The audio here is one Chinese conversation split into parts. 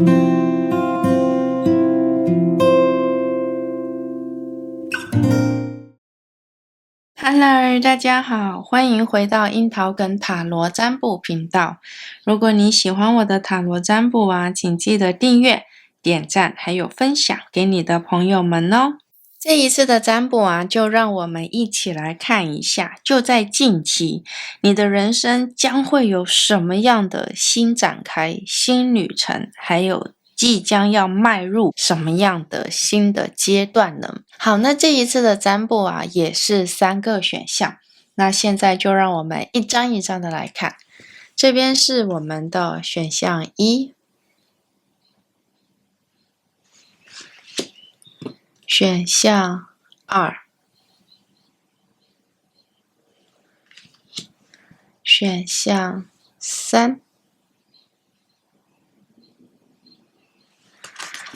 Hello， 大家好，欢迎回到樱桃梗塔罗占卜频道。如果你喜欢我的塔罗占卜啊，请记得订阅、点赞，还有分享给你的朋友们哦。这一次的占卜啊，就让我们一起来看一下，就在近期，你的人生将会有什么样的新展开、新旅程，还有即将要迈入什么样的新的阶段呢？好，那这一次的占卜啊，也是3个选项。那现在就让我们一张一张的来看。这边是我们的选项1，选项2，选项3。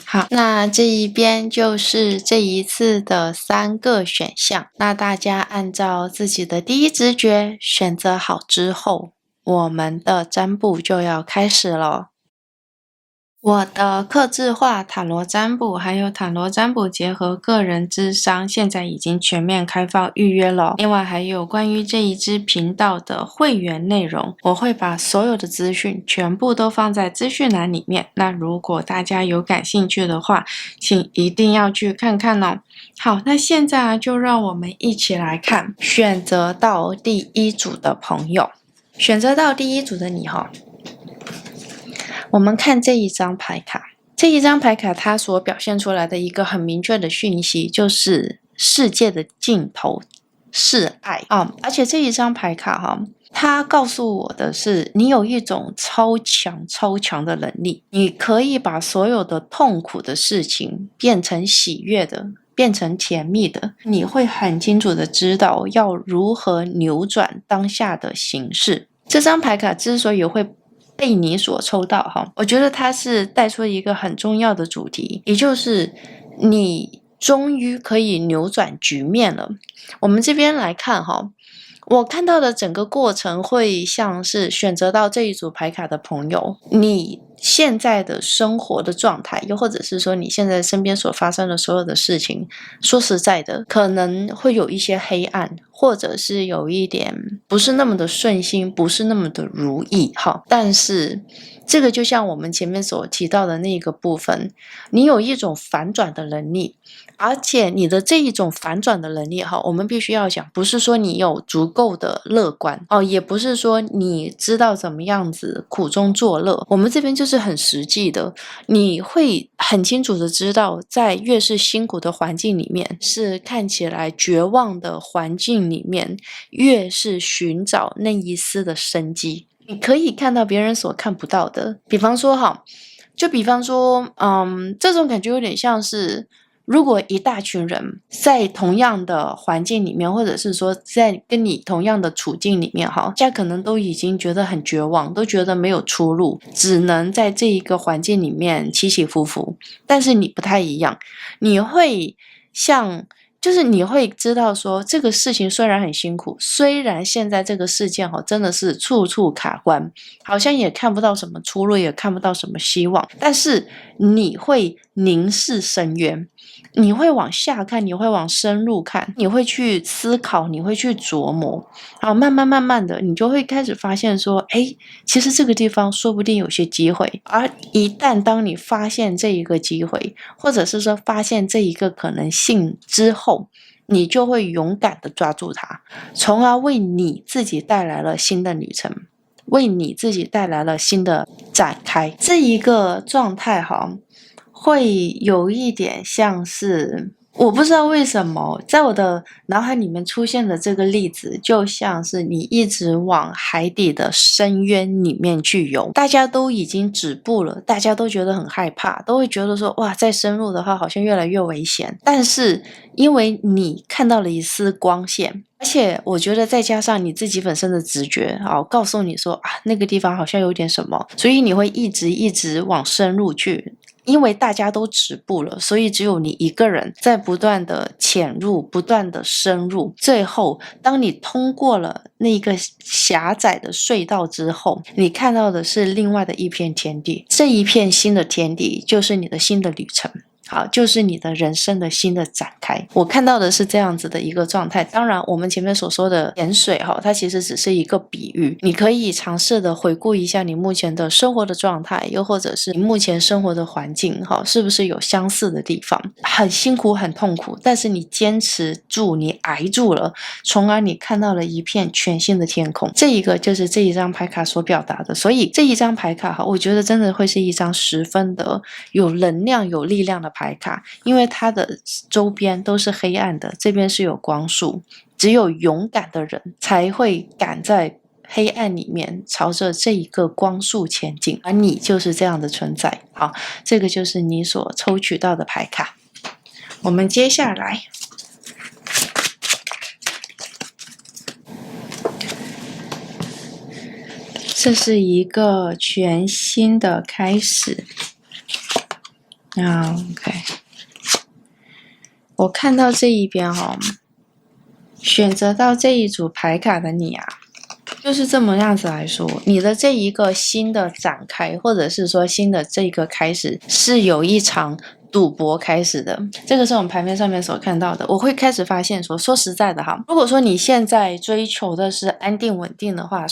好，那这一边就是这一次的3个选项。那大家按照自己的第一直觉选择好之后，我们的占卜就要开始了。我的客制化塔罗占卜还有塔罗占卜结合个人咨商现在已经全面开放预约了。另外还有关于这一支频道的会员内容，我会把所有的资讯全部都放在资讯栏里面。那如果大家有感兴趣的话，请一定要去看看哦。好，那现在就让我们一起来看选择到第一组的朋友。选择到第一组的你哈，我们看这一张牌卡，这一张牌卡它所表现出来的一个很明确的讯息，就是世界的尽头是爱啊！而且这一张牌卡它告诉我的是，你有一种超强的能力，你可以把所有的痛苦的事情变成喜悦的，变成甜蜜的，你会很清楚的知道要如何扭转当下的形势。这张牌卡之所以会被你所抽到我觉得它是带出一个很重要的主题，也就是你终于可以扭转局面了。我们这边来看我看到的整个过程会像是选择到这一组牌卡的朋友，你现在的生活的状态，又或者是说你现在身边所发生的所有的事情，说实在的，可能会有一些黑暗，或者是有一点不是那么的顺心，不是那么的如意但是这个就像我们前面所提到的那个部分，你有一种反转的能力，而且你的这一种反转的能力我们必须要讲，不是说你有足够的乐观也不是说你知道怎么样子苦中作乐，我们这边就是很实际的，你会很清楚的知道，在越是辛苦的环境里面，是看起来绝望的环境里面，越是寻找那一丝的生机。你可以看到别人所看不到的，比方说这种感觉有点像是，如果一大群人在同样的环境里面，或者是说在跟你同样的处境里面大家可能都已经觉得很绝望，都觉得没有出路，只能在这一个环境里面起起伏伏。但是你不太一样，你会就是你会知道说，这个事情虽然很辛苦，虽然现在这个事件真的是处处卡关，好像也看不到什么出路，也看不到什么希望，但是你会凝视深渊，你会往下看，你会往深入看，你会去思考，你会去琢磨，慢慢的，你就会开始发现说，其实这个地方说不定有些机会。而一旦当你发现这一个机会，或者是说发现这一个可能性之后，你就会勇敢的抓住它，从而为你自己带来了新的旅程，为你自己带来了新的展开。这一个状态会有一点像是，我不知道为什么在我的脑海里面出现的这个例子，就像是你一直往海底的深渊里面去游，大家都已经止步了，大家都觉得很害怕，都会觉得说哇，再深入的话好像越来越危险，但是因为你看到了一丝光线，而且我觉得再加上你自己本身的直觉告诉你说那个地方好像有点什么，所以你会一直往深入去因为大家都止步了，所以只有你一个人在不断的潜入，不断的深入，最后当你通过了那个狭窄的隧道之后，你看到的是另外的一片天地，这一片新的天地就是你的新的旅程。好，就是你的人生的新的展开。我看到的是这样子的一个状态。当然，我们前面所说的潜水它其实只是一个比喻。你可以尝试的回顾一下你目前的生活的状态，又或者是你目前生活的环境，是不是有相似的地方？很辛苦，很痛苦，但是你坚持住，你挨住了，从而你看到了一片全新的天空。这一个就是这一张牌卡所表达的。所以这一张牌卡我觉得真的会是一张十分的有能量、有力量的牌卡，因为它的周边都是黑暗的，这边是有光束，只有勇敢的人才会敢在黑暗里面朝着这一个光束前进，而你就是这样的存在。好，这个就是你所抽取到的牌卡。我们接下来这是一个全新的开始。OK， 我看到这一边选择到这一组牌卡的你就是这么样子来说，你的这一个新的展开，或者是说新的这个开始，是有一场赌博开始的。这个是我们牌面上面所看到的。我会开始发现说实在的如果说你现在追求的是安定稳定的话，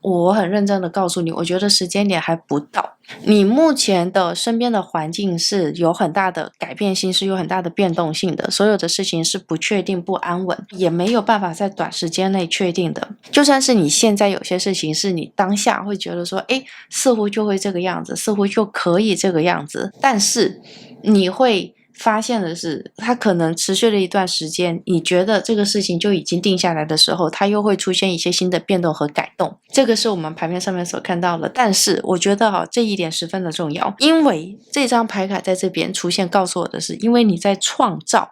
我很认真的告诉你，我觉得时间点还不到。你目前的身边的环境是有很大的改变性，是有很大的变动性的，所有的事情是不确定、不安稳，也没有办法在短时间内确定的。就算是你现在有些事情是你当下会觉得说似乎就会这个样子，似乎就可以这个样子，但是你会发现的是，它可能持续了一段时间，你觉得这个事情就已经定下来的时候，它又会出现一些新的变动和改动。这个是我们牌面上面所看到的。但是我觉得这一点十分的重要，因为这张牌卡在这边出现告诉我的是，因为你在创造，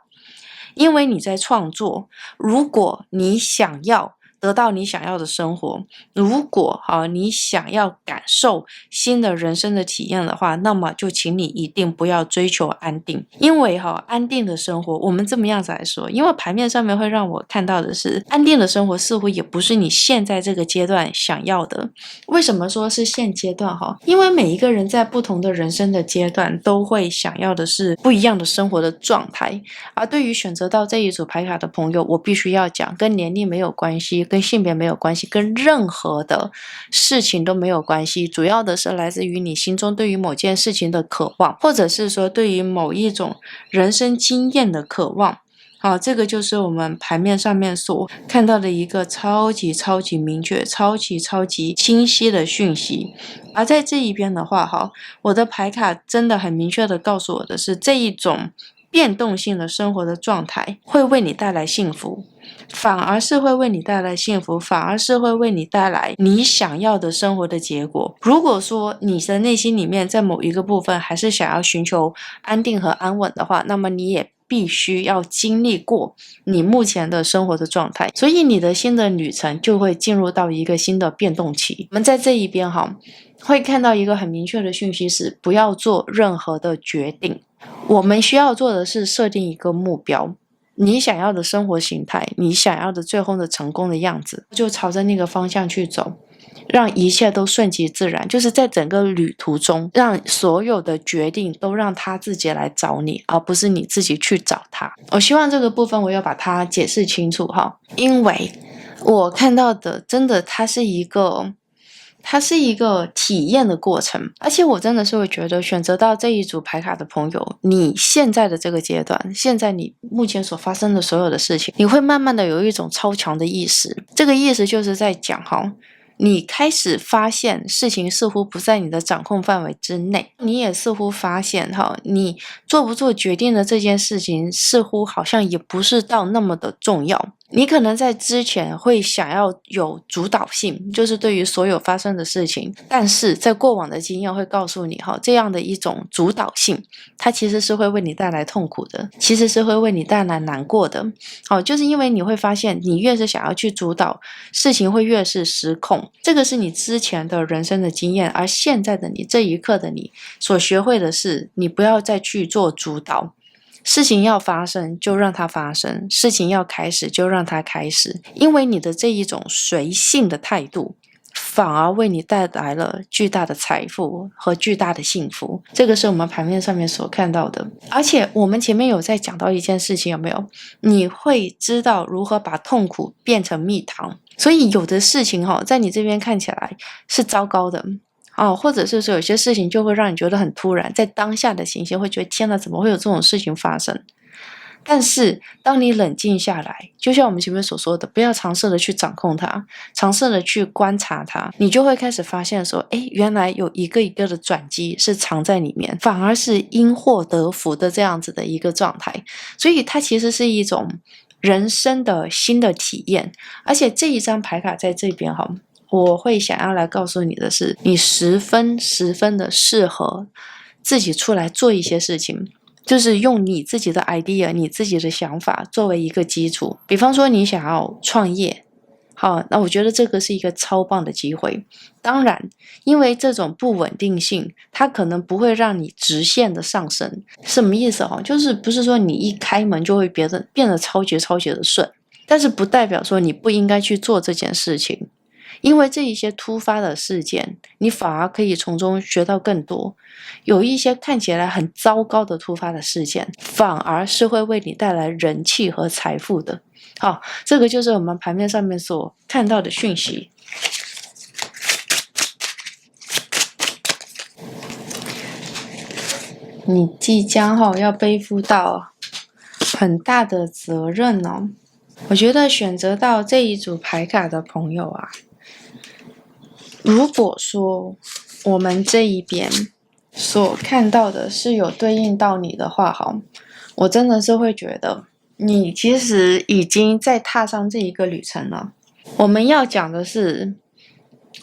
因为你在创作，如果你想要得到你想要的生活，如果你想要感受新的人生的体验的话，那么就请你一定不要追求安定。因为安定的生活，我们这么样子来说，因为牌面上面会让我看到的是，安定的生活似乎也不是你现在这个阶段想要的。为什么说是现阶段因为每一个人在不同的人生的阶段都会想要的是不一样的生活的状态。而对于选择到这一组牌卡的朋友，我必须要讲，跟年龄没有关系，跟性别没有关系，跟任何的事情都没有关系，主要的是来自于你心中对于某件事情的渴望，或者是说对于某一种人生经验的渴望。好，这个就是我们牌面上面所看到的一个超级明确、超级清晰的讯息。而在这一边的话我的牌卡真的很明确的告诉我的是，这一种变动性的生活的状态会为你带来幸福，反而是会为你带来幸福，反而是会为你带来你想要的生活的结果。如果说你的内心里面在某一个部分还是想要寻求安定和安稳的话，那么你也必须要经历过你目前的生活的状态，所以你的新的旅程就会进入到一个新的变动期。我们在这一边会看到一个很明确的讯息是，不要做任何的决定。我们需要做的是设定一个目标，你想要的生活形态，你想要的最后的成功的样子，就朝着那个方向去走，让一切都顺其自然。就是在整个旅途中，让所有的决定都让他自己来找你，而不是你自己去找他。我希望这个部分我要把它解释清楚因为我看到的真的它是一个体验的过程。而且我真的是会觉得，选择到这一组牌卡的朋友，你现在的这个阶段，现在你目前所发生的所有的事情，你会慢慢的有一种超强的意识。这个意识就是在讲你开始发现事情似乎不在你的掌控范围之内，你也似乎发现你做不做决定的这件事情似乎好像也不是到那么的重要。你可能在之前会想要有主导性，就是对于所有发生的事情，但是在过往的经验会告诉你这样的一种主导性，它其实是会为你带来痛苦的，其实是会为你带来难过的。就是因为你会发现，你越是想要去主导，事情会越是失控。这个是你之前的人生的经验，而现在的你，这一刻的你所学会的是，你不要再去做主导。事情要发生就让它发生，事情要开始就让它开始，因为你的这一种随性的态度，反而为你带来了巨大的财富和巨大的幸福。这个是我们盘面上面所看到的。而且我们前面有在讲到一件事情，有没有？你会知道如何把痛苦变成蜜糖。所以有的事情在你这边看起来是糟糕的，或者是说有些事情就会让你觉得很突然，在当下的情形会觉得天哪，怎么会有这种事情发生？但是当你冷静下来，就像我们前面所说的，不要尝试的去掌控它，尝试的去观察它，你就会开始发现说，原来有一个一个的转机是藏在里面，反而是因祸得福的这样子的一个状态。所以它其实是一种人生的新的体验。而且这一张牌卡在这边我会想要来告诉你的是，你十分的适合自己出来做一些事情，就是用你自己的 idea， 你自己的想法作为一个基础。比方说你想要创业，那我觉得这个是一个超棒的机会。当然，因为这种不稳定性，它可能不会让你直线的上升。什么意思就是不是说你一开门就会变得超级的顺，但是不代表说你不应该去做这件事情。因为这一些突发的事件，你反而可以从中学到更多。有一些看起来很糟糕的突发的事件，反而是会为你带来人气和财富的。这个就是我们盘面上面所看到的讯息。你即将要背负到很大的责任哦。我觉得选择到这一组牌卡的朋友如果说我们这一边所看到的是有对应到你的话我真的是会觉得你其实已经在踏上这一个旅程了。我们要讲的是，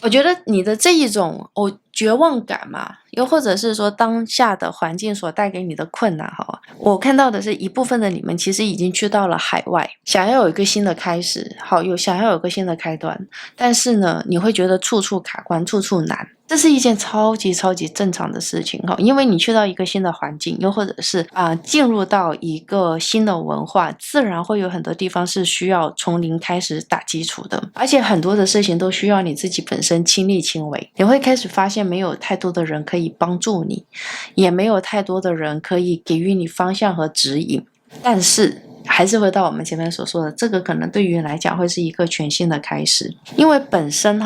我觉得你的这一种绝望感嘛，又或者是说当下的环境所带给你的困难我看到的是一部分的你们其实已经去到了海外，想要有一个新的开始，想要有个新的开端，但是呢，你会觉得处处卡关，处处难。这是一件超级正常的事情因为你去到一个新的环境，又或者是进入到一个新的文化，自然会有很多地方是需要从零开始打基础的，而且很多的事情都需要你自己本身亲力亲为。你会开始发现没有太多的人可以帮助你，也没有太多的人可以给予你方向和指引，但是还是回到我们前面所说的，这个可能对于你来讲会是一个全新的开始。因为本身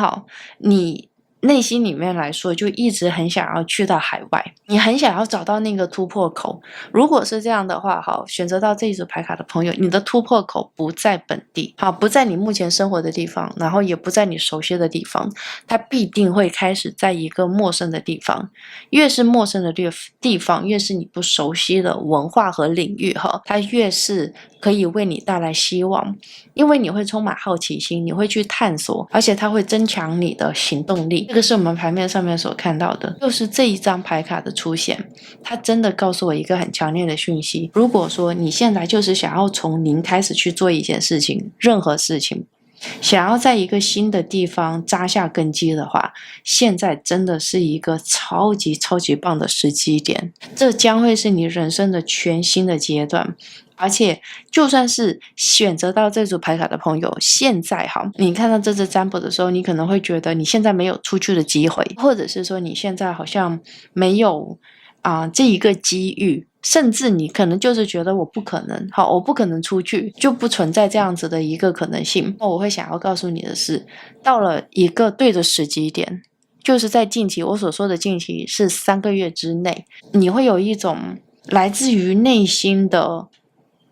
你内心里面来说就一直很想要去到海外，你很想要找到那个突破口。如果是这样的话选择到这一组牌卡的朋友，你的突破口不在本地不在你目前生活的地方，然后也不在你熟悉的地方，它必定会开始在一个陌生的地方。越是陌生的地方，越是你不熟悉的文化和领域它越是可以为你带来希望。因为你会充满好奇心，你会去探索，而且它会增强你的行动力。这个是我们牌面上面所看到的，就是这一张牌卡的出现，它真的告诉我一个很强烈的讯息。如果说你现在就是想要从零开始去做一件事情，任何事情，想要在一个新的地方扎下根基的话，现在真的是一个超级棒的时机点。这将会是你人生的全新的阶段。而且就算是选择到这组牌卡的朋友，现在你看到这支占卜的时候，你可能会觉得你现在没有出去的机会，或者是说你现在好像没有这一个机遇，甚至你可能就是觉得我不可能我不可能出去，就不存在这样子的一个可能性。我会想要告诉你的是，到了一个对的时机点，就是在近期，我所说的近期是3个月之内，你会有一种来自于内心的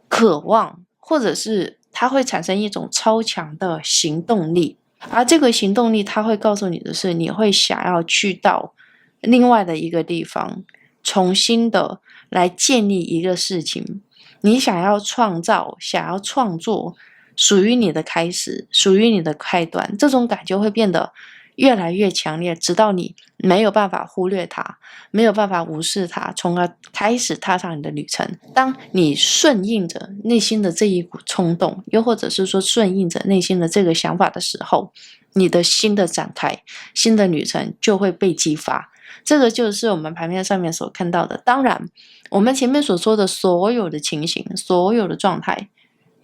渴望，或者是它会产生一种超强的行动力。而这个行动力它会告诉你的是，你会想要去到另外的一个地方，重新的来建立一个事情。你想要创造，想要创作属于你的开始，属于你的开端，这种感觉会变得越来越强烈，直到你没有办法忽略它，没有办法无视它，从而开始踏上你的旅程。当你顺应着内心的这一股冲动，又或者是说顺应着内心的这个想法的时候，你的新的展开，新的旅程就会被激发。这个就是我们牌面上面所看到的。当然，我们前面所说的所有的情形，所有的状态，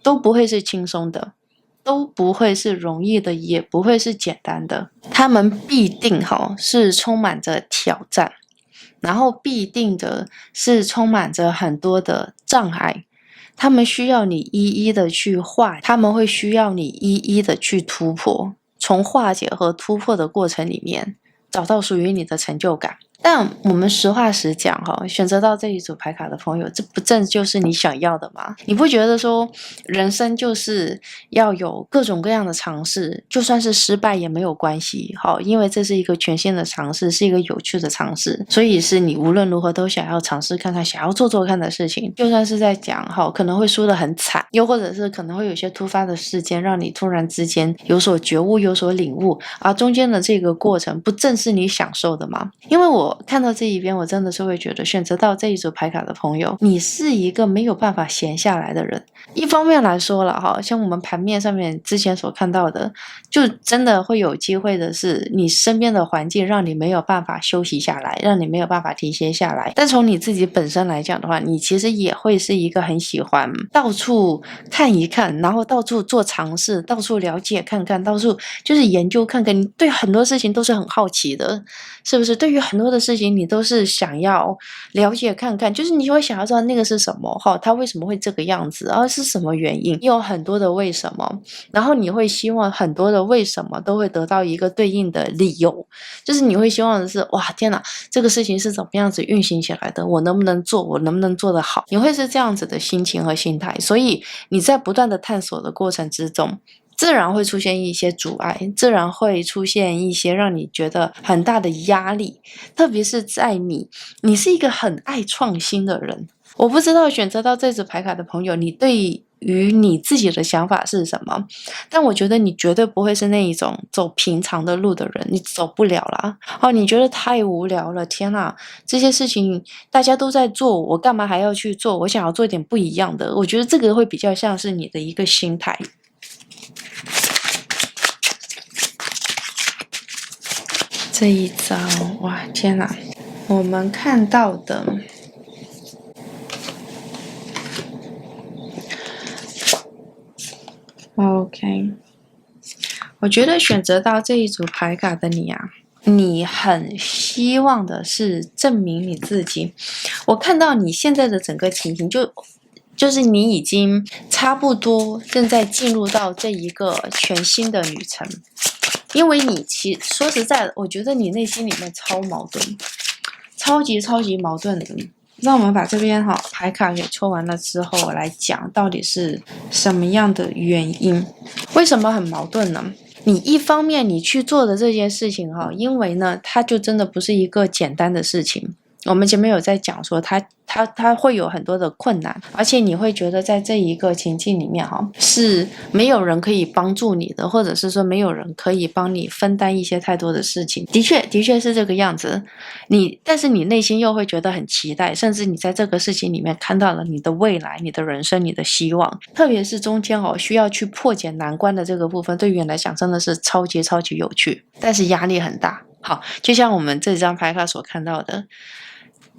都不会是轻松的，都不会是容易的，也不会是简单的。他们必定是充满着挑战，然后必定的是充满着很多的障碍。他们需要你一一的去化，他们会需要你一一的去突破。从化解和突破的过程里面，找到属于你的成就感。但我们实话实讲选择到这一组牌卡的朋友，这不正就是你想要的吗？你不觉得说人生就是要有各种各样的尝试，就算是失败也没有关系因为这是一个全新的尝试，是一个有趣的尝试，所以是你无论如何都想要尝试看看，想要做做看的事情。就算是在讲可能会输得很惨，又或者是可能会有些突发的事件让你突然之间有所觉悟，有所领悟，而中间的这个过程不正是你享受的吗？因为我看到这一边，我真的是会觉得选择到这一组牌卡的朋友，你是一个没有办法闲下来的人。一方面来说了像我们盘面上面之前所看到的，就真的会有机会的是你身边的环境让你没有办法休息下来，让你没有办法停歇下来。但从你自己本身来讲的话，你其实也会是一个很喜欢到处看一看，然后到处做尝试，到处了解看看，到处就是研究看看，你对很多事情都是很好奇的，是不是？对于很多的事情你都是想要了解看看，就是你会想要知道那个是什么它为什么会这个样子，是什么原因，有很多的为什么，然后你会希望很多的为什么都会得到一个对应的理由，就是你会希望的是哇天哪，这个事情是怎么样子运行起来的，我能不能做，我能不能做得好，你会是这样子的心情和心态。所以你在不断的探索的过程之中，自然会出现一些阻碍，自然会出现一些让你觉得很大的压力，特别是在你是一个很爱创新的人。我不知道选择到这组牌卡的朋友，你对于你自己的想法是什么？但我觉得你绝对不会是那一种走平常的路的人，你走不了啦。你觉得太无聊了，天哪，这些事情大家都在做，我干嘛还要去做？我想要做一点不一样的。我觉得这个会比较像是你的一个心态。这一张，哇，天哪！我们看到的，OK， 我觉得选择到这一组牌卡的你啊，你很希望的是证明你自己。我看到你现在的整个情形就是你已经差不多正在进入到这一个全新的旅程。因为你说实在的，我觉得你内心里面超矛盾，超级矛盾的。让我们把这边牌卡给抽完了之后，我来讲到底是什么样的原因，为什么很矛盾呢？你一方面你去做的这件事情因为呢，它就真的不是一个简单的事情。我们前面有在讲说它会有很多的困难，而且你会觉得在这一个情境里面是没有人可以帮助你的，或者是说没有人可以帮你分担一些太多的事情。的确是这个样子。但是你内心又会觉得很期待，甚至你在这个事情里面看到了你的未来、你的人生、你的希望。特别是中间需要去破解难关的这个部分，对于你来讲真的是超级有趣，但是压力很大。好，就像我们这张牌卡所看到的，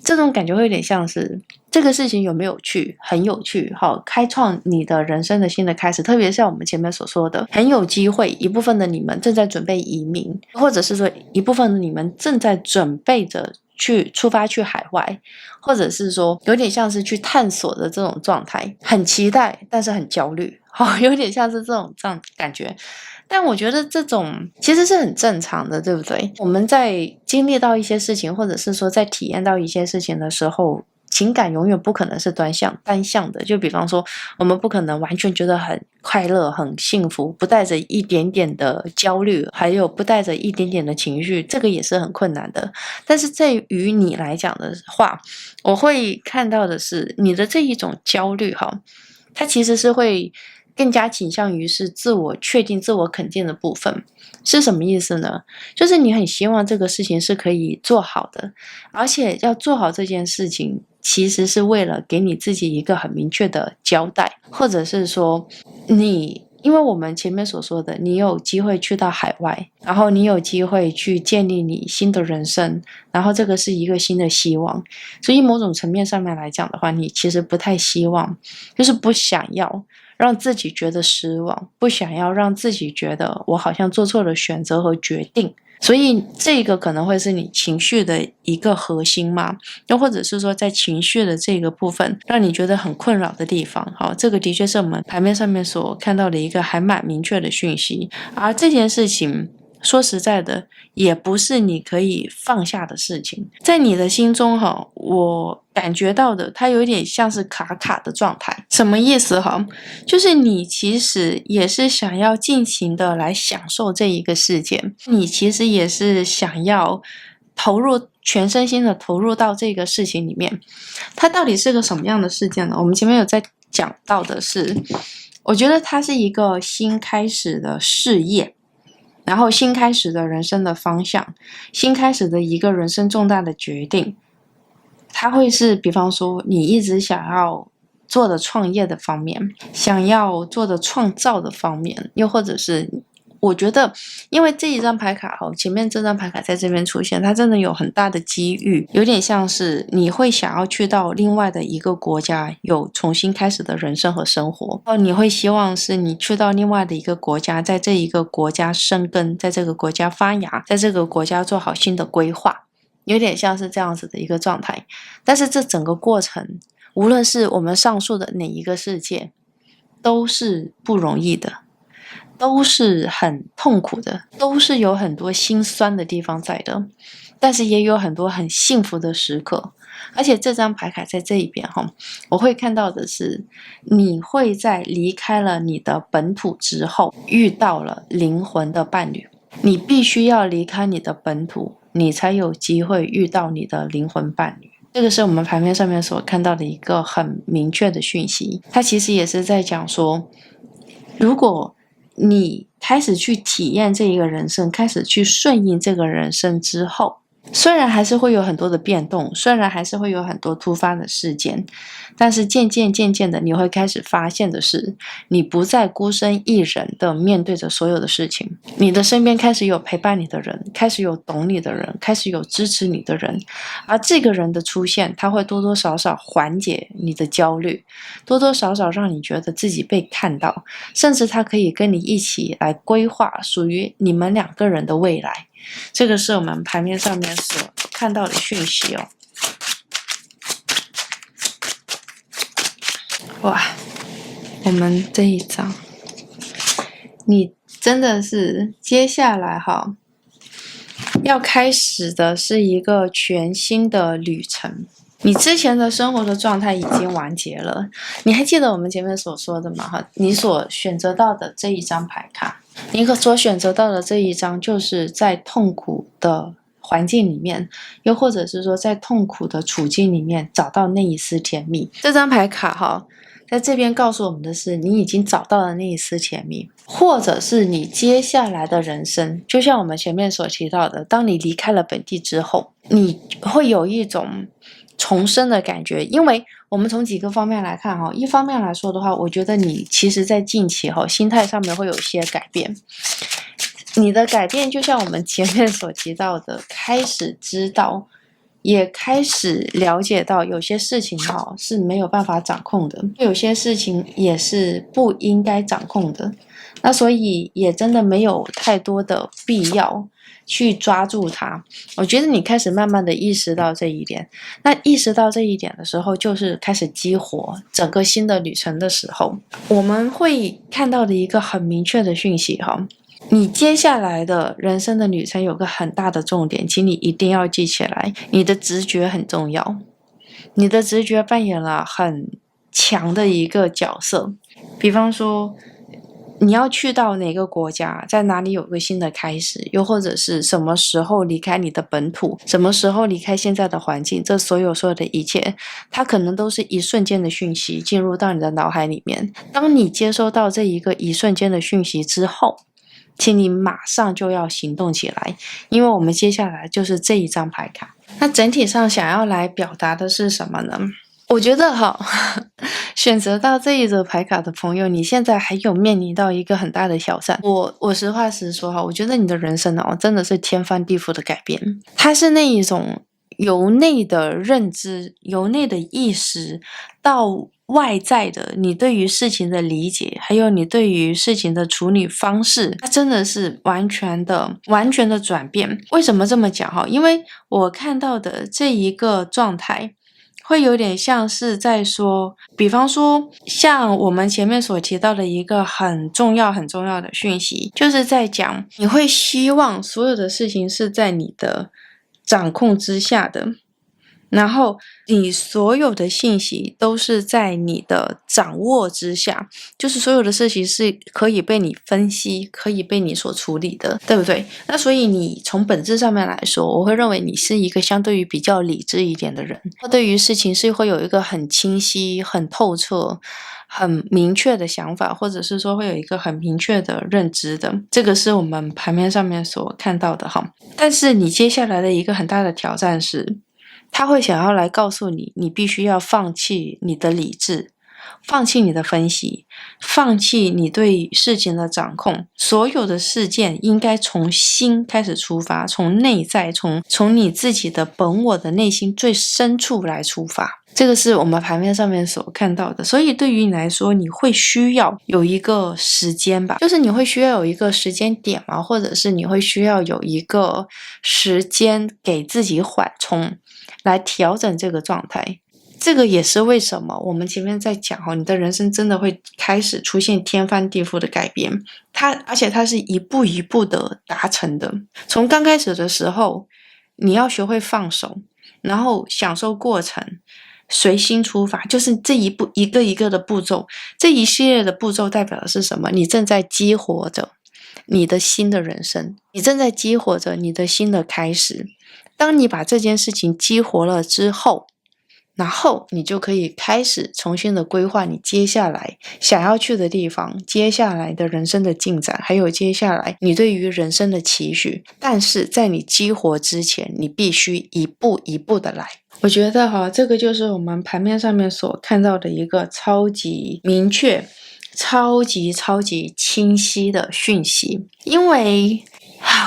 这种感觉会有点像是这个事情有没有趣，很有趣，开创你的人生的新的开始。特别像我们前面所说的，很有机会一部分的你们正在准备移民，或者是说一部分的你们正在准备着去出发去海外，或者是说有点像是去探索的这种状态，很期待但是很焦虑，有点像是这样感觉。但我觉得这种其实是很正常的，对不对？我们在经历到一些事情，或者是说在体验到一些事情的时候，情感永远不可能是单向的。就比方说，我们不可能完全觉得很快乐、很幸福，不带着一点点的焦虑，还有不带着一点点的情绪，这个也是很困难的。但是对于你来讲的话，我会看到的是你的这一种焦虑它其实是会更加倾向于是自我确定、自我肯定的部分。是什么意思呢？就是你很希望这个事情是可以做好的，而且要做好这件事情，其实是为了给你自己一个很明确的交代，或者是说因为我们前面所说的，你有机会去到海外，然后你有机会去建立你新的人生，然后这个是一个新的希望，所以某种层面上面来讲的话，你其实不太希望，就是不想要让自己觉得失望，不想要让自己觉得我好像做错了选择和决定。所以这个可能会是你情绪的一个核心嘛，又或者是说在情绪的这个部分让你觉得很困扰的地方。好，这个的确是我们牌面上面所看到的一个还蛮明确的讯息。而这件事情说实在的，也不是你可以放下的事情。在你的心中我感觉到的，它有点像是卡卡的状态。什么意思就是你其实也是想要尽情的来享受这一个事件，你其实也是想要全身心的投入到这个事情里面。它到底是个什么样的事件呢？我们前面有在讲到的是，我觉得它是一个新开始的事业，然后新开始的人生的方向，新开始的一个人生重大的决定。它会是比方说你一直想要做的创业的方面，想要做的创造的方面，又或者是我觉得因为这一张牌卡前面这张牌卡在这边出现，它真的有很大的机遇，有点像是你会想要去到另外的一个国家有重新开始的人生和生活，你会希望是你去到另外的一个国家，在这一个国家生根，在这个国家发芽，在这个国家做好新的规划，有点像是这样子的一个状态。但是这整个过程，无论是我们上述的哪一个世界，都是不容易的，都是很痛苦的，都是有很多心酸的地方在的，但是也有很多很幸福的时刻。而且这张牌卡在这一边我会看到的是，你会在离开了你的本土之后，遇到了灵魂的伴侣。你必须要离开你的本土，你才有机会遇到你的灵魂伴侣。这个是我们牌面上面所看到的一个很明确的讯息。它其实也是在讲说，如果你开始去体验这一个人生，开始去顺应这个人生之后，虽然还是会有很多的变动，虽然还是会有很多突发的事件，但是渐渐的你会开始发现的是，你不再孤身一人的面对着所有的事情，你的身边开始有陪伴你的人，开始有懂你的人，开始有支持你的人。而这个人的出现，他会多多少少缓解你的焦虑，多多少少让你觉得自己被看到，甚至他可以跟你一起来规划属于你们两个人的未来。这个是我们牌面上面所看到的讯息哇，我们这一张，你真的是接下来要开始的是一个全新的旅程。你之前的生活的状态已经完结了，你还记得我们前面所说的吗？你所选择到的这一张牌卡，你所选择到的这一张，就是在痛苦的环境里面，又或者是说在痛苦的处境里面找到那一丝甜蜜。这张牌卡在这边告诉我们的是，你已经找到了那一丝甜蜜，或者是你接下来的人生，就像我们前面所提到的，当你离开了本地之后，你会有一种重生的感觉。因为我们从几个方面来看一方面来说的话，我觉得你其实在近期心态上面会有一些改变。你的改变就像我们前面所提到的，开始知道，也开始了解到有些事情是没有办法掌控的，有些事情也是不应该掌控的，那所以也真的没有太多的必要去抓住它。我觉得你开始慢慢的意识到这一点，那意识到这一点的时候，就是开始激活整个新的旅程的时候，我们会看到的一个很明确的讯息你接下来的人生的旅程有个很大的重点，请你一定要记起来，你的直觉很重要，你的直觉扮演了很强的一个角色。比方说你要去到哪个国家，在哪里有个新的开始，又或者是什么时候离开你的本土，什么时候离开现在的环境，这所有的一切，它可能都是一瞬间的讯息进入到你的脑海里面。当你接收到这一个一瞬间的讯息之后，请你马上就要行动起来，因为我们接下来就是这一张牌卡。那整体上想要来表达的是什么呢？我觉得选择到这一则牌卡的朋友，你现在还有面临到一个很大的挑战。我实话实说我觉得你的人生真的是天翻地覆的改变。它是那一种由内的认知，由内的意识到外在的你对于事情的理解，还有你对于事情的处理方式，它真的是完全的转变。为什么这么讲因为我看到的这一个状态会有点像是在说，比方说像我们前面所提到的一个很重要的讯息，就是在讲你会希望所有的事情是在你的掌控之下的，然后你所有的信息都是在你的掌握之下，就是所有的事情是可以被你分析，可以被你所处理的，对不对？那所以你从本质上面来说，我会认为你是一个相对于比较理智一点的人，对于事情是会有一个很清晰、很透彻、很明确的想法，或者是说会有一个很明确的认知的，这个是我们盘面上面所看到的但是你接下来的一个很大的挑战是，他会想要来告诉你，你必须要放弃你的理智，放弃你的分析，放弃你对事情的掌控，所有的事件应该从心开始出发，从内在，从你自己的本我的内心最深处来出发。这个是我们盘面上面所看到的，所以对于你来说，你会需要有一个时间吧，就是你会需要有一个时间点嘛，或者是你会需要有一个时间给自己缓冲，来调整这个状态。这个也是为什么我们前面在讲你的人生真的会开始出现天翻地覆的改变，而且它是一步一步的达成的。从刚开始的时候，你要学会放手，然后享受过程，随心出发，就是这一步一个一个的步骤，这一系列的步骤代表的是什么？你正在激活着你的新的人生，你正在激活着你的新的开始。当你把这件事情激活了之后，然后你就可以开始重新的规划你接下来想要去的地方，接下来的人生的进展，还有接下来你对于人生的期许。但是在你激活之前，你必须一步一步的来。我觉得这个就是我们盘面上面所看到的一个超级明确、超级清晰的讯息。因为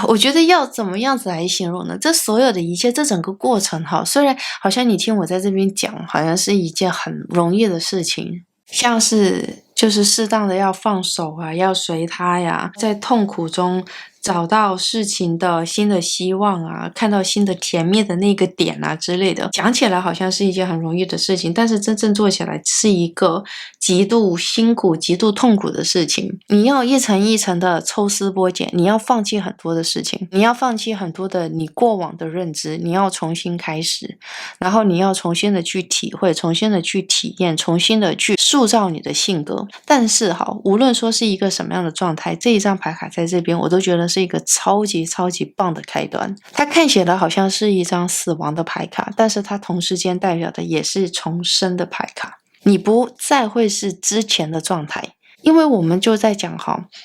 我觉得要怎么样子来形容呢？这所有的一切，这整个过程虽然好像你听我在这边讲，好像是一件很容易的事情，像是就是适当的要放手要随它呀，在痛苦中找到事情的新的希望看到新的甜蜜的那个点之类的，讲起来好像是一件很容易的事情，但是真正做起来是一个极度辛苦、极度痛苦的事情。你要一层一层的抽丝剥茧，你要放弃很多的事情，你要放弃很多的你过往的认知，你要重新开始，然后你要重新的去体会，重新的去体验，重新的去塑造你的性格。但是无论说是一个什么样的状态，这一张牌卡在这边我都觉得是一个超级棒的开端。它看起来好像是一张死亡的牌卡，但是它同时间代表的也是重生的牌卡。你不再会是之前的状态，因为我们就在讲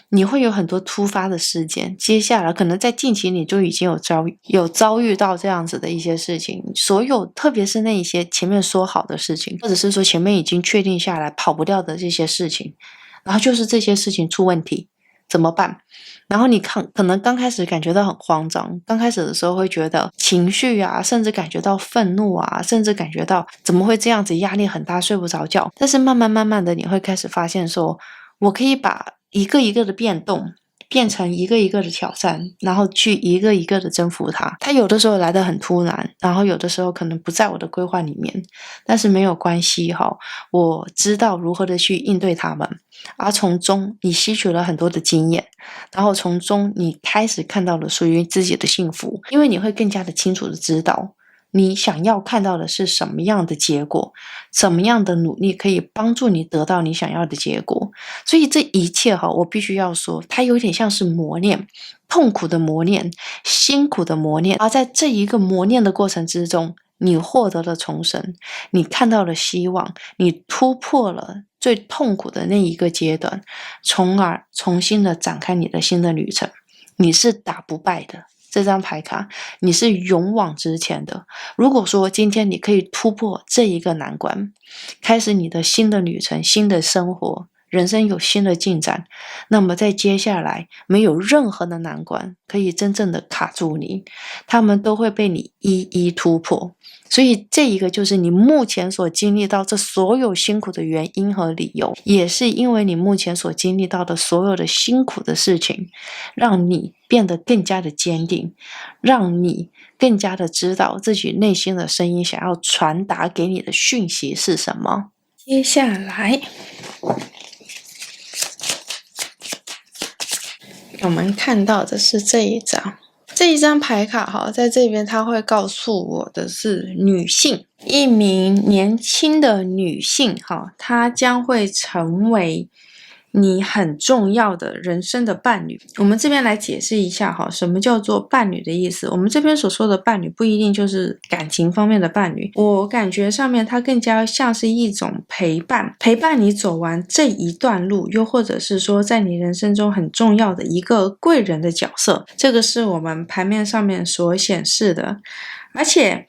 你会有很多突发的事件，接下来可能在近期你就已经有遭遇到这样子的一些事情，所有特别是那一些前面说好的事情，或者是说前面已经确定下来跑不掉的这些事情，然后就是这些事情出问题怎么办？然后你可能刚开始感觉到很慌张，刚开始的时候会觉得情绪甚至感觉到愤怒甚至感觉到怎么会这样子，压力很大，睡不着觉。但是慢慢的你会开始发现说，我可以把一个一个的变动变成一个一个的挑战，然后去一个一个的征服它。它有的时候来得很突然，然后有的时候可能不在我的规划里面，但是没有关系我知道如何的去应对它们，而从中你吸取了很多的经验，然后从中你开始看到了属于自己的幸福，因为你会更加的清楚的知道你想要看到的是什么样的结果，什么样的努力可以帮助你得到你想要的结果。所以这一切我必须要说，它有点像是磨练，痛苦的磨练，辛苦的磨练。而在这一个磨练的过程之中，你获得了重生，你看到了希望，你突破了最痛苦的那一个阶段，从而重新的展开你的新的旅程。你是打不败的，这张牌卡你是勇往直前的。如果说今天你可以突破这一个难关，开始你的新的旅程，新的生活，人生有新的进展，那么在接下来没有任何的难关可以真正的卡住你，他们都会被你一一突破。所以这一个就是你目前所经历到这所有辛苦的原因和理由，也是因为你目前所经历到的所有的辛苦的事情，让你变得更加的坚定，让你更加的知道自己内心的声音想要传达给你的讯息是什么。接下来我们看到的是这一张牌卡在这边它会告诉我的是女性，一名年轻的女性她将会成为你很重要的人生的伴侣。我们这边来解释一下什么叫做伴侣的意思。我们这边所说的伴侣不一定就是感情方面的伴侣，我感觉上面它更加像是一种陪伴你走完这一段路，又或者是说在你人生中很重要的一个贵人的角色，这个是我们牌面上面所显示的。而且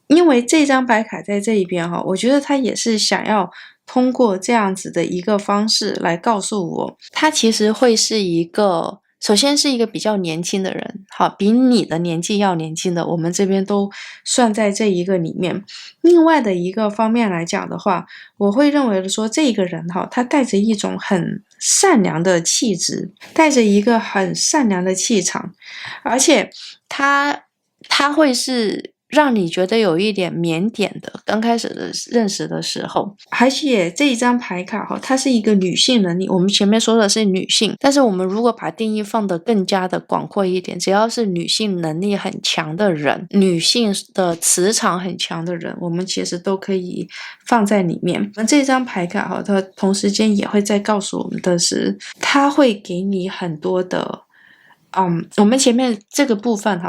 因为这张牌卡在这一边我觉得它也是想要通过这样子的一个方式来告诉我，他其实会是一个，首先是一个比较年轻的人，比你的年纪要年轻的，我们这边都算在这一个里面。另外的一个方面来讲的话，我会认为说这个人他带着一种很善良的气质，带着一个很善良的气场，而且他会是让你觉得有一点腼腆的，刚开始的认识的时候。而且这一张牌卡它是一个女性能力，我们前面说的是女性，但是我们如果把定义放得更加的广阔一点，只要是女性能力很强的人，女性的磁场很强的人，我们其实都可以放在里面。我们这张牌卡它同时间也会再告诉我们的是，它会给你很多的我们前面这个部分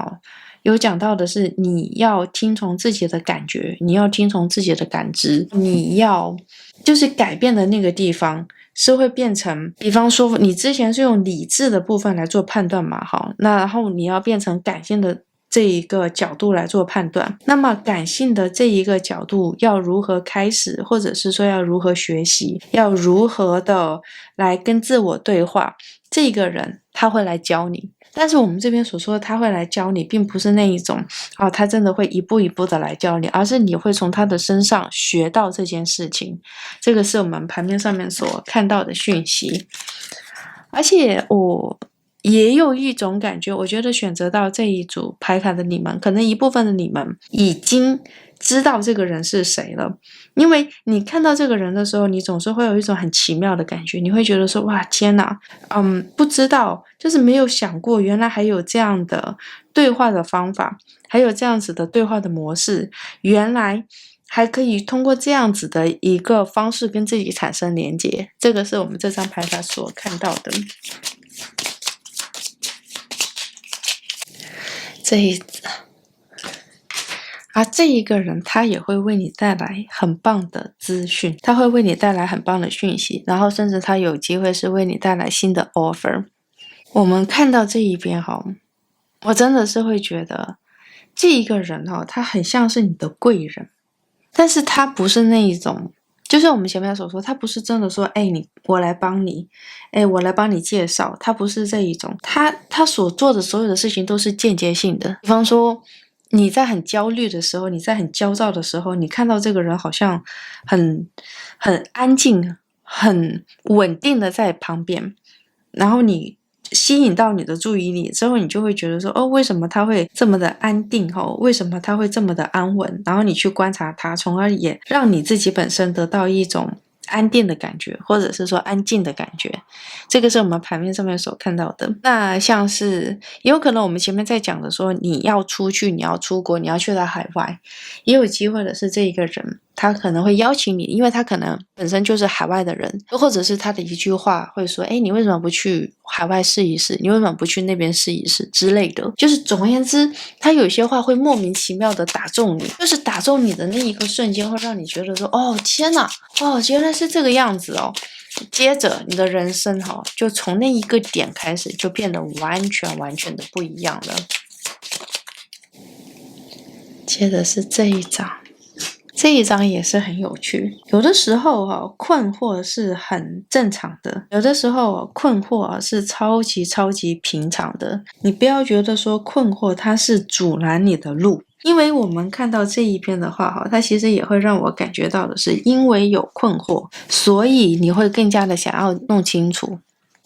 有讲到的是，你要听从自己的感觉，你要听从自己的感知，你要就是改变的那个地方是会变成，比方说你之前是用理智的部分来做判断嘛，那然后你要变成感性的这一个角度来做判断。那么感性的这一个角度要如何开始，或者是说要如何学习，要如何的来跟自我对话，这个人他会来教你。但是我们这边所说的他会来教你，并不是那一种他真的会一步一步的来教你，而是你会从他的身上学到这件事情。这个是我们盘面上面所看到的讯息。而且我也有一种感觉，我觉得选择到这一组牌卡的你们，可能一部分的你们已经知道这个人是谁了。因为你看到这个人的时候，你总是会有一种很奇妙的感觉，你会觉得说哇天哪，不知道，就是没有想过原来还有这样的对话的方法，还有这样子的对话的模式，原来还可以通过这样子的一个方式跟自己产生连结。这个是我们这张牌卡所看到的。这一个人他也会为你带来很棒的资讯，他会为你带来很棒的讯息，然后甚至他有机会是为你带来新的 offer。 我们看到这一边我真的是会觉得这一个人他很像是你的贵人，但是他不是那一种，就是我们前面所说，他不是真的说我来帮你，我来帮你介绍，他不是这一种，他所做的所有的事情都是间接性的。比方说你在很焦虑的时候，你在很焦躁的时候，你看到这个人好像很安静很稳定的在旁边，然后你吸引到你的注意力之后，你就会觉得说为什么他会这么的安定为什么他会这么的安稳，然后你去观察他，从而也让你自己本身得到一种安定的感觉，或者是说安静的感觉，这个是我们牌面上面所看到的。那像是也有可能我们前面在讲的说你要出去，你要出国，你要去到海外，也有机会的是这一个人他可能会邀请你，因为他可能本身就是海外的人，或者是他的一句话会说，你为什么不去海外试一试，你为什么不去那边试一试之类的。就是总而言之，他有些话会莫名其妙的打中你，就是打中你的那一个瞬间会让你觉得说，天哪，原来是这个样子哦。接着你的人生就从那一个点开始就变得完全的不一样了。接着是这一张，这一张也是很有趣。有的时候困惑是很正常的，有的时候困惑是超级平常的。你不要觉得说困惑它是阻拦你的路，因为我们看到这一篇的话它其实也会让我感觉到的是，因为有困惑，所以你会更加的想要弄清楚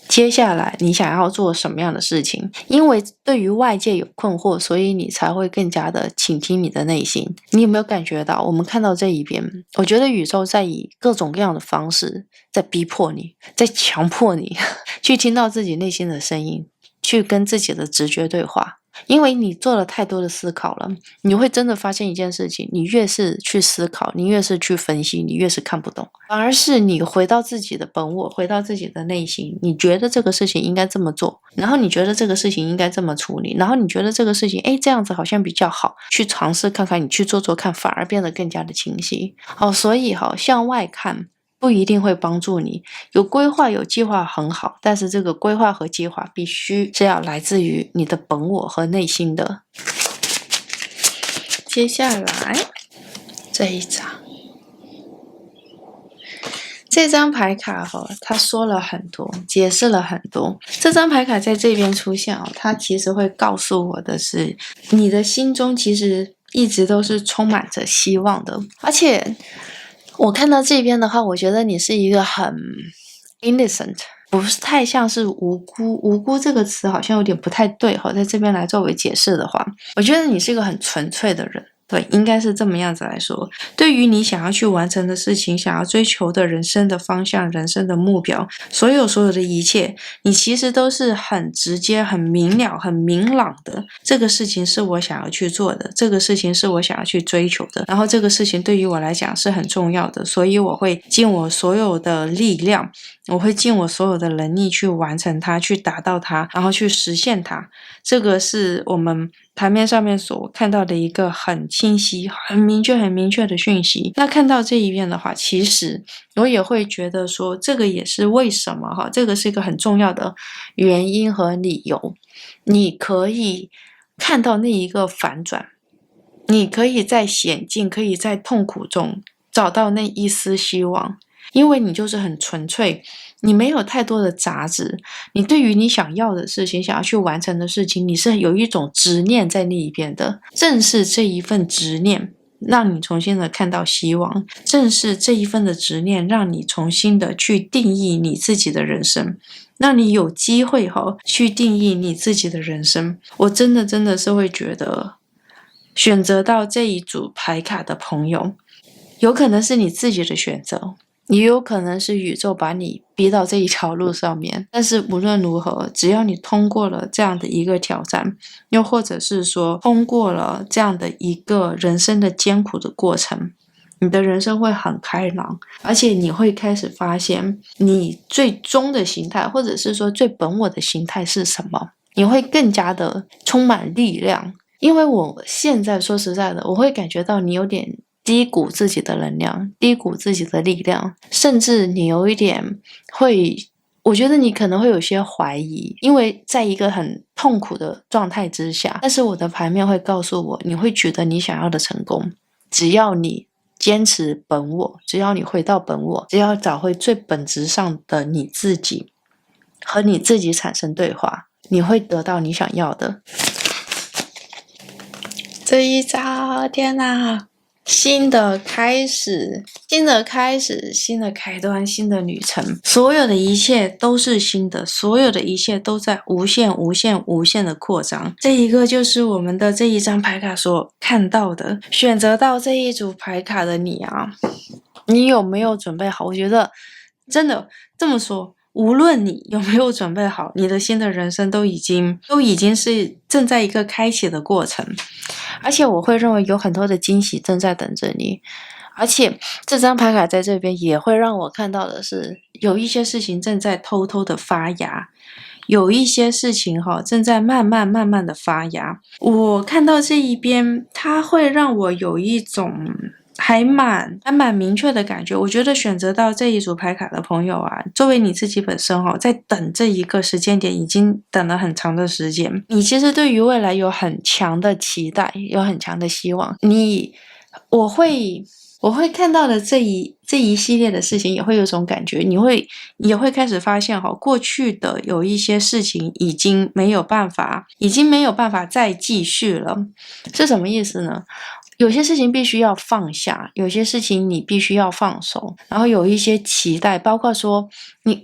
接下来你想要做什么样的事情。因为对于外界有困惑，所以你才会更加的倾听你的内心。你有没有感觉到我们看到这一边，我觉得宇宙在以各种各样的方式在逼迫你，在强迫你去听到自己内心的声音，去跟自己的直觉对话。因为你做了太多的思考了，你会真的发现一件事情，你越是去思考，你越是去分析，你越是看不懂。反而是你回到自己的本我，回到自己的内心，你觉得这个事情应该这么做，然后你觉得这个事情应该这么处理，然后你觉得这个事情这样子好像比较好，去尝试看看，你去做做看，反而变得更加的清晰。所以向外看不一定会帮助你，有规划有计划很好，但是这个规划和计划必须是要来自于你的本我和内心的。接下来这一张，这张牌卡它说了很多，解释了很多。这张牌卡在这边出现它其实会告诉我的是，你的心中其实一直都是充满着希望的。而且我看到这边的话，我觉得你是一个很 innocent， 不是太像是无辜。无辜这个词好像有点不太对在这边来作为解释的话，我觉得你是一个很纯粹的人。对，应该是这么样子来说。对于你想要去完成的事情，想要追求的人生的方向，人生的目标，所有的一切，你其实都是很直接、很明了、很明朗的。这个事情是我想要去做的，这个事情是我想要去追求的，然后这个事情对于我来讲是很重要的，所以我会尽我所有的力量，我会尽我所有的能力去完成它，去达到它，然后去实现它。这个是我们牌面上面所看到的一个很清晰、很明确的讯息。那看到这一边的话，其实我也会觉得说，这个也是为什么这个是一个很重要的原因和理由。你可以看到那一个反转，你可以在险境，可以在痛苦中找到那一丝希望，因为你就是很纯粹，你没有太多的杂质，你对于你想要的事情，想要去完成的事情，你是有一种执念在那一边的。正是这一份执念让你重新的看到希望，正是这一份的执念让你重新的去定义你自己的人生，让你有机会去定义你自己的人生。我真的是会觉得选择到这一组牌卡的朋友，有可能是你自己的选择，也有可能是宇宙把你逼到这一条路上面。但是无论如何，只要你通过了这样的一个挑战，又或者是说通过了这样的一个人生的艰苦的过程，你的人生会很开朗，而且你会开始发现你最终的形态，或者是说最本我的形态是什么，你会更加的充满力量。因为我现在说实在的，我会感觉到你有点低估自己的能量，低估自己的力量，甚至你有一点我觉得你可能会有些怀疑，因为在一个很痛苦的状态之下，但是我的牌面会告诉我，你会觉得你想要的成功，只要你坚持本我，只要你回到本我，只要找回最本质上的你自己，和你自己产生对话，你会得到你想要的。这一招，天哪！新的开始，新的开端，新的旅程，所有的一切都是新的，所有的一切都在无限的扩张。这一个就是我们的这一张牌卡所看到的。选择到这一组牌卡的你啊，你有没有准备好？我觉得真的这么说，无论你有没有准备好，你的新的人生都已经是正在一个开启的过程，而且我会认为有很多的惊喜正在等着你。而且这张牌卡在这边也会让我看到的是，有一些事情正在偷偷的发芽，有一些事情正在慢慢的发芽。我看到这一边，它会让我有一种还蛮明确的感觉。我觉得选择到这一组牌卡的朋友啊，作为你自己本身在等这一个时间点已经等了很长的时间，你其实对于未来有很强的期待，有很强的希望。我会看到的这一系列的事情，也会有种感觉，也会开始发现过去的有一些事情已经没有办法再继续了。是什么意思呢？有些事情必须要放下，有些事情你必须要放手，然后有一些期待，包括说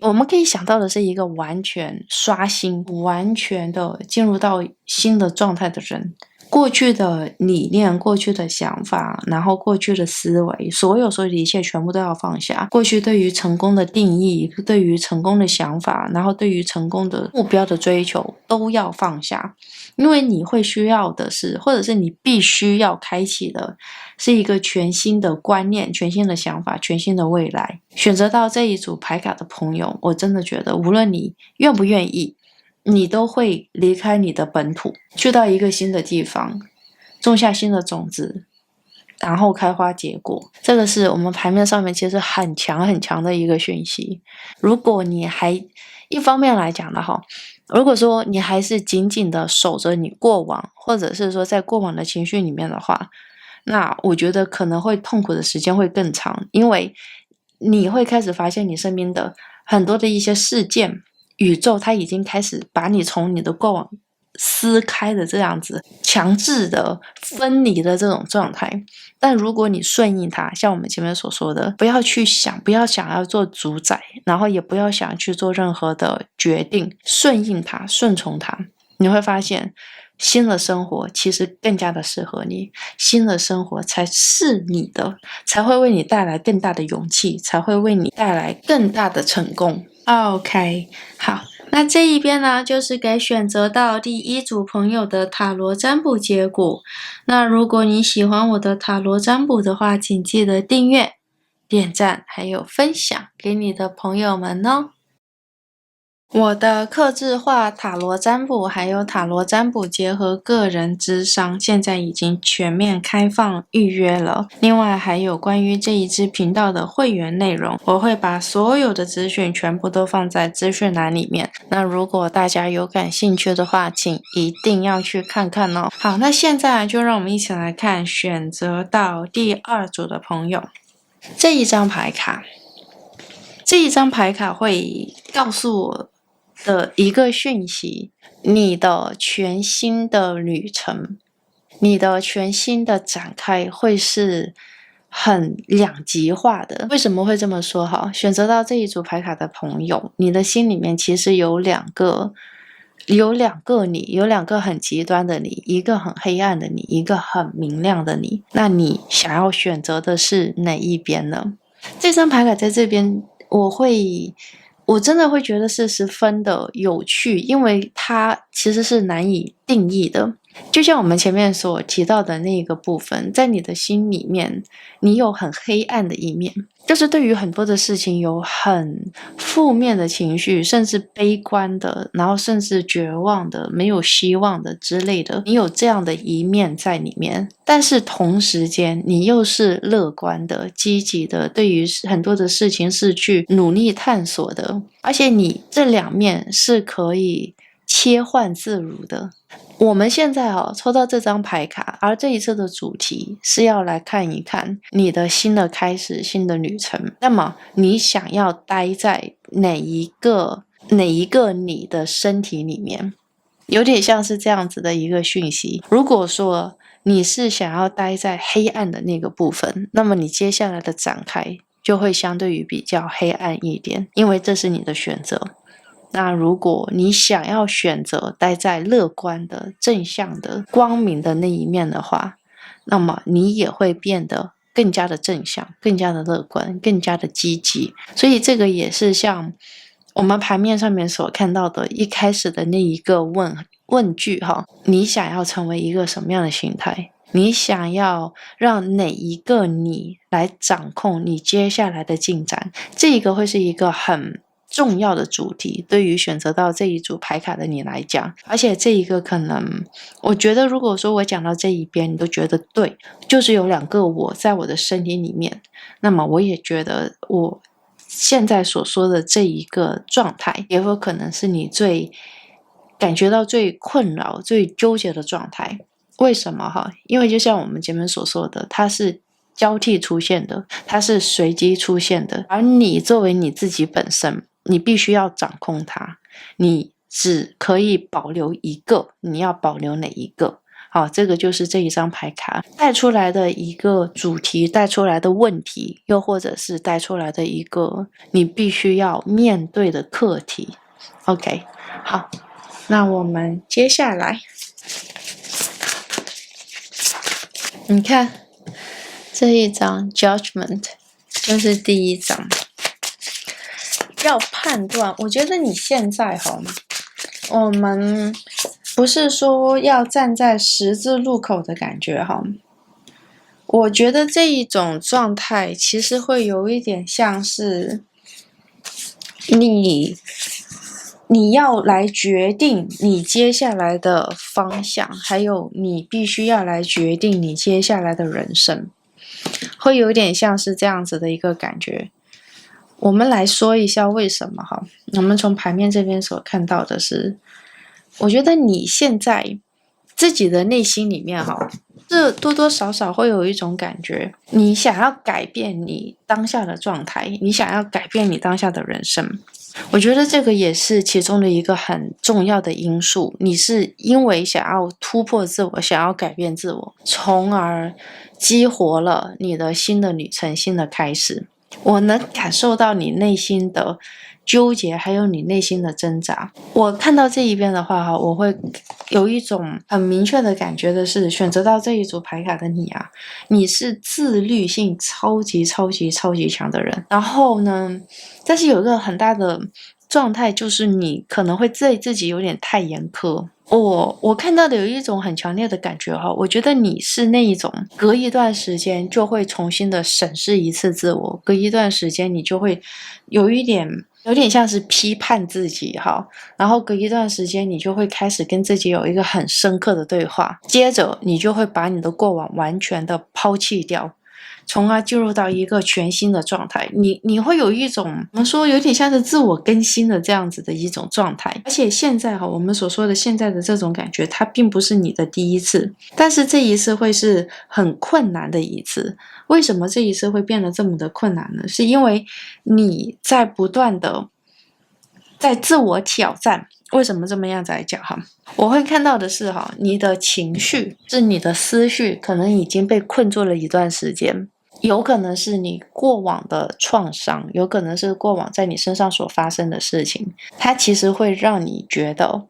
我们可以想到的是一个完全刷新、完全的进入到新的状态的人。过去的理念，过去的想法，然后过去的思维，所有的一切全部都要放下。过去对于成功的定义，对于成功的想法，然后对于成功的目标的追求都要放下。因为你会需要的是，或者是你必须要开启的是一个全新的观念，全新的想法，全新的未来。选择到这一组牌卡的朋友，我真的觉得无论你愿不愿意，你都会离开你的本土，去到一个新的地方，种下新的种子，然后开花结果。这个是我们牌面上面其实很强很强的一个讯息。如果你还一方面来讲的话，如果说你还是紧紧的守着你过往，或者是说在过往的情绪里面的话，那我觉得可能会痛苦的时间会更长，因为你会开始发现你身边的很多的一些事件，宇宙它已经开始把你从你的过往撕开的这样子，强制的分离的这种状态。但如果你顺应它，像我们前面所说的，不要去想，不要想要做主宰，然后也不要想去做任何的决定，顺应它，顺从它，你会发现新的生活其实更加的适合你，新的生活才是你的，才会为你带来更大的勇气，才会为你带来更大的成功。OK， 好，那这一边呢，就是给选择到第一组朋友的塔罗占卜结果。那如果你喜欢我的塔罗占卜的话，请记得订阅、点赞，还有分享给你的朋友们哦。我的客制化塔罗占卜还有塔罗占卜结合个人咨商，现在已经全面开放预约了。另外还有关于这一支频道的会员内容，我会把所有的资讯全部都放在资讯栏里面。那如果大家有感兴趣的话，请一定要去看看哦。好，那现在就让我们一起来看选择到第二组的朋友这一张牌卡。这一张牌卡会告诉我的一个讯息，你的全新的旅程，你的全新的展开会是很两极化的。为什么会这么说？选择到这一组牌卡的朋友，你的心里面其实有两个你，有两个很极端的你，一个很黑暗的你，一个很明亮的你。那你想要选择的是哪一边呢？这张牌卡在这边我真的会觉得是十分的有趣，因为它其实是难以定义的。就像我们前面所提到的那个部分，在你的心里面，你有很黑暗的一面，就是对于很多的事情有很负面的情绪，甚至悲观的，然后甚至绝望的，没有希望的之类的，你有这样的一面在里面。但是同时间，你又是乐观的、积极的，对于很多的事情是去努力探索的，而且你这两面是可以切换自如的。我们现在抽到这张牌卡，而这一次的主题是要来看一看你的新的开始、新的旅程。那么你想要待在哪一个你的身体里面？有点像是这样子的一个讯息。如果说你是想要待在黑暗的那个部分，那么你接下来的展开就会相对于比较黑暗一点，因为这是你的选择。那如果你想要选择待在乐观的、正向的、光明的那一面的话，那么你也会变得更加的正向，更加的乐观，更加的积极。所以这个也是像我们牌面上面所看到的一开始的那一个问句哈，你想要成为一个什么样的形态？你想要让哪一个你来掌控你接下来的进展？这一个会是一个很重要的主题，对于选择到这一组牌卡的你来讲。而且这一个可能我觉得如果说我讲到这一边你都觉得对，就是有2个我在我的身体里面，那么我也觉得我现在所说的这一个状态也有可能是你最感觉到最困扰最纠结的状态。为什么哈？因为就像我们前面所说的，它是交替出现的，它是随机出现的，而你作为你自己本身，你必须要掌控它，你只可以保留一个，你要保留哪一个？好，这个就是这一张牌卡带出来的一个主题，带出来的问题，又或者是带出来的一个你必须要面对的课题。OK， 好，那我们接下来你看这一张 Judgment 就是第一张，要判断。我觉得你现在我们不是说要站在十字路口的感觉我觉得这一种状态其实会有一点像是你要来决定你接下来的方向，还有你必须要来决定你接下来的人生，会有点像是这样子的一个感觉。我们来说一下为什么我们从牌面这边所看到的是，我觉得你现在自己的内心里面这多多少少会有一种感觉，你想要改变你当下的状态，你想要改变你当下的人生。我觉得这个也是其中的一个很重要的因素，你是因为想要突破自我，想要改变自我，从而激活了你的新的旅程，新的开始。我能感受到你内心的纠结，还有你内心的挣扎。我看到这一边的话我会有一种很明确的感觉的是，选择到这一组牌卡的你你是自律性超级强的人。然后呢，但是有一个很大的状态，就是你可能会对自己有点太严苛。我看到的有一种很强烈的感觉我觉得你是那一种隔一段时间就会重新的审视一次自我，隔一段时间你就会有点像是批判自己然后隔一段时间你就会开始跟自己有一个很深刻的对话，接着你就会把你的过往完全的抛弃掉，从而进入到一个全新的状态。你会有一种我们说有点像是自我更新的这样子的一种状态。而且现在我们所说的现在的这种感觉，它并不是你的第一次，但是这一次会是很困难的一次。为什么这一次会变得这么的困难呢？是因为你在不断的在自我挑战。为什么这么样子来讲我会看到的是你的情绪是你的思绪可能已经被困住了一段时间，有可能是你过往的创伤，有可能是过往在你身上所发生的事情，它其实会让你觉得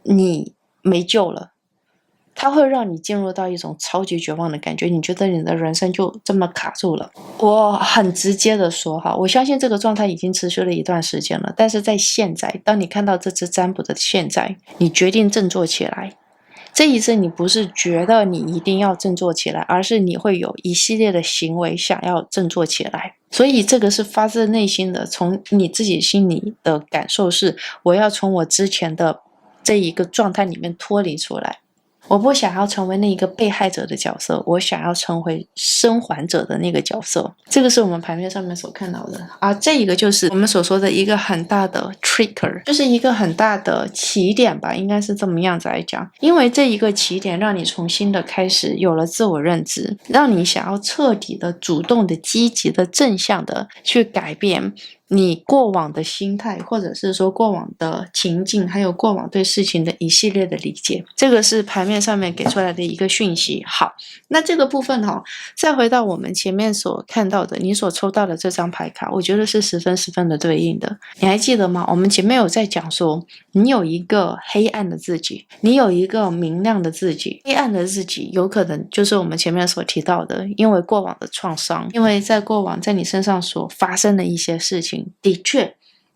你没救了，它会让你进入到一种超级绝望的感觉，你觉得你的人生就这么卡住了。我很直接的说我相信这个状态已经持续了一段时间了，但是在现在，当你看到这支占卜的现在，你决定振作起来。这一次你不是觉得你一定要振作起来，而是你会有一系列的行为想要振作起来。所以这个是发自内心的，从你自己心里的感受是，我要从我之前的这一个状态里面脱离出来。我不想要成为那一个被害者的角色，我想要成为生还者的那个角色。这个是我们牌面上面所看到的。而这一个就是我们所说的一个很大的 trigger， 就是一个很大的起点吧，应该是这么样子来讲。因为这一个起点让你重新的开始有了自我认知，让你想要彻底的、主动的、积极的、正向的去改变你过往的心态，或者是说过往的情境，还有过往对事情的一系列的理解，这个是牌面上面给出来的一个讯息。好，那这个部分再回到我们前面所看到的，你所抽到的这张牌卡，我觉得是十分的对应的。你还记得吗？我们前面有在讲说，你有一个黑暗的自己，你有一个明亮的自己。黑暗的自己有可能就是我们前面所提到的，因为过往的创伤，因为在过往在你身上所发生的一些事情，的确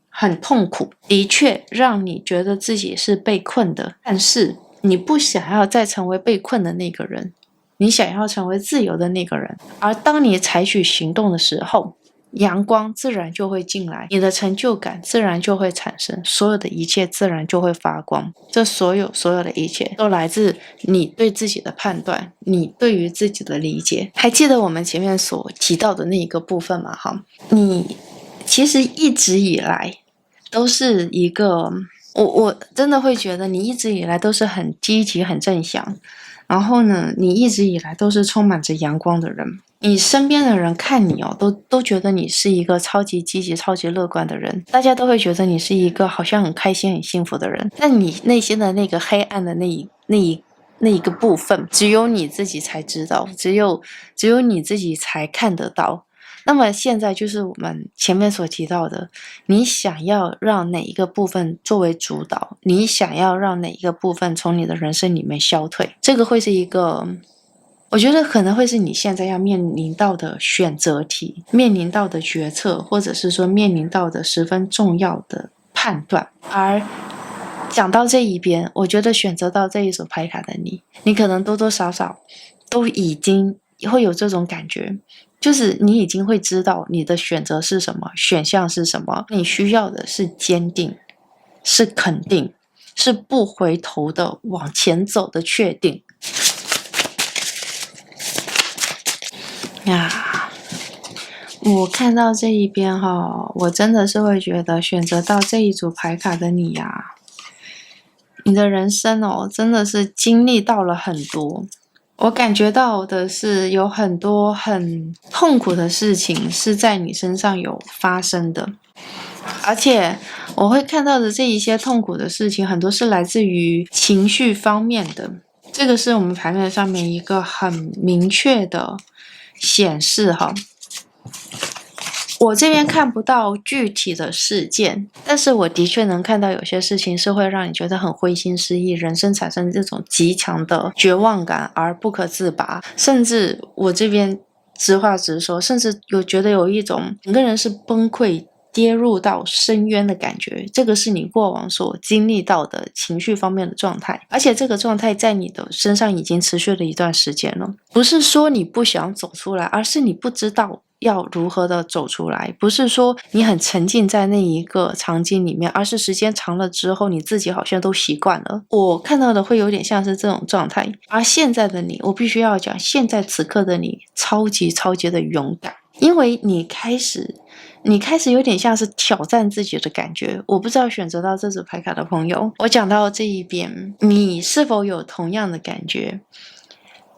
很痛苦，的确让你觉得自己是被困的，但是你不想要再成为被困的那个人，你想要成为自由的那个人。而当你采取行动的时候，阳光自然就会进来，你的成就感自然就会产生，所有的一切自然就会发光。这所有的一切都来自你对自己的判断，你对于自己的理解。还记得我们前面所提到的那一个部分吗？你其实一直以来都是一个，我真的会觉得你一直以来都是很积极很正向，然后呢，你一直以来都是充满着阳光的人。你身边的人看你都觉得你是一个超级积极超级乐观的人，大家都会觉得你是一个好像很开心很幸福的人，但你内心的那个黑暗的那一个部分，只有你自己才知道，只有你自己才看得到。那么现在就是我们前面所提到的，你想要让哪一个部分作为主导，你想要让哪一个部分从你的人生里面消退，这个会是一个，我觉得可能会是你现在要面临到的选择题，面临到的决策，或者是说面临到的十分重要的判断。而讲到这一边，我觉得选择到这一组牌卡的你可能多多少少都已经会有这种感觉，就是你已经会知道你的选择是什么，选项是什么，你需要的是坚定，是肯定，是不回头的往前走的确定。呀，我看到这一边我真的是会觉得选择到这一组牌卡的你呀，你的人生真的是经历到了很多。我感觉到的是有很多很痛苦的事情是在你身上有发生的，而且我会看到的这一些痛苦的事情，很多是来自于情绪方面的。这个是我们牌面上面一个很明确的显示我这边看不到具体的事件，但是我的确能看到有些事情是会让你觉得很灰心失意，人生产生这种极强的绝望感而不可自拔，甚至我这边直话直说，甚至觉得有一种整个人是崩溃跌入到深渊的感觉，这个是你过往所经历到的情绪方面的状态，而且这个状态在你的身上已经持续了一段时间了。不是说你不想走出来，而是你不知道要如何的走出来，不是说你很沉浸在那一个场景里面，而是时间长了之后你自己好像都习惯了。我看到的会有点像是这种状态，而现在的你，我必须要讲，现在此刻的你超级的勇敢，因为你开始有点像是挑战自己的感觉。我不知道选择到这组牌卡的朋友，我讲到这一边，你是否有同样的感觉？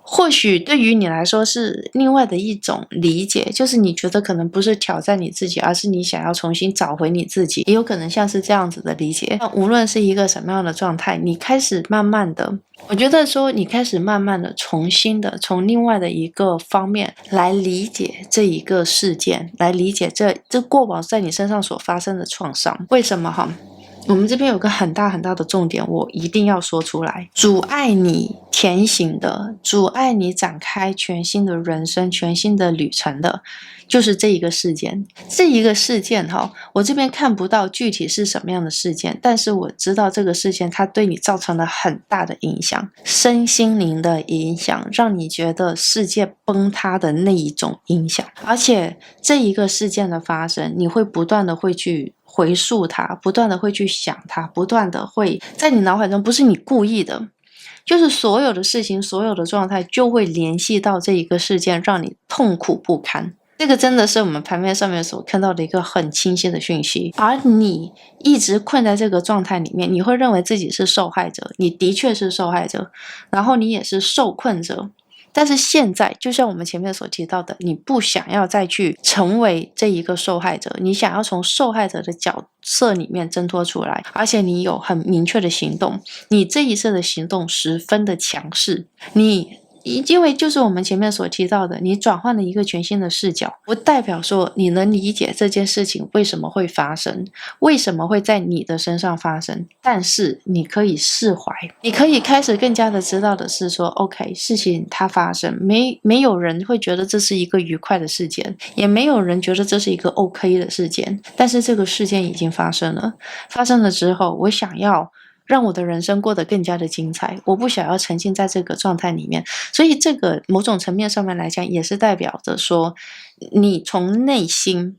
或许对于你来说是另外的一种理解，就是你觉得可能不是挑战你自己，而是你想要重新找回你自己，也有可能像是这样子的理解。那无论是一个什么样的状态，你开始慢慢的，我觉得说你开始慢慢的重新的从另外的一个方面来理解这一个事件，来理解这过往在你身上所发生的创伤。为什么我们这边有个很大的重点，我一定要说出来，阻碍你前行的，阻碍你展开全新的人生、全新的旅程的，就是这一个事件。这一个事件我这边看不到具体是什么样的事件，但是我知道这个事件它对你造成了很大的影响，身心灵的影响，让你觉得世界崩塌的那一种影响。而且这一个事件的发生，你会不断的会去回溯它，不断的会去想它，不断的会在你脑海中，不是你故意的，就是所有的事情，所有的状态就会联系到这一个事件，让你痛苦不堪。这个真的是我们盘面上面所看到的一个很清晰的讯息，而你一直困在这个状态里面，你会认为自己是受害者，你的确是受害者，然后你也是受困者，但是现在就像我们前面所提到的，你不想要再去成为这一个受害者，你想要从受害者的角色里面挣脱出来，而且你有很明确的行动，你这一次的行动十分的强势，因为就是我们前面所提到的，你转换了一个全新的视角，不代表说你能理解这件事情为什么会发生，为什么会在你的身上发生，但是你可以释怀，你可以开始更加的知道的是说 OK， 事情它发生，没有人会觉得这是一个愉快的事件，也没有人觉得这是一个 OK 的事件，但是这个事件已经发生了，发生了之后，我想要让我的人生过得更加的精彩，我不想要沉浸在这个状态里面，所以这个某种层面上面来讲，也是代表着说，你从内心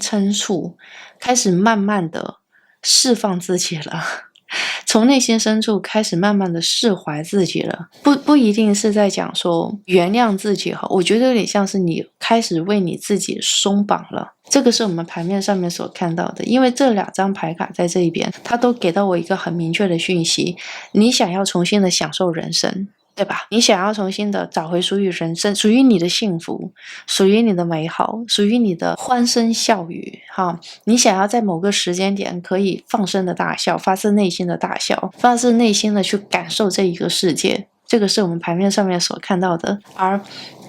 深处开始慢慢的释放自己了。从内心深处开始慢慢的释怀自己了，不一定是在讲说原谅自己哈，我觉得有点像是你开始为你自己松绑了。这个是我们牌面上面所看到的，因为这2张牌卡在这一边，它都给到我一个很明确的讯息，你想要重新的享受人生，对吧？你想要重新的找回属于人生，属于你的幸福，属于你的美好，属于你的欢声笑语哈。你想要在某个时间点可以放声的大笑，发自内心的大笑，发自内心的去感受这一个世界，这个是我们牌面上面所看到的。而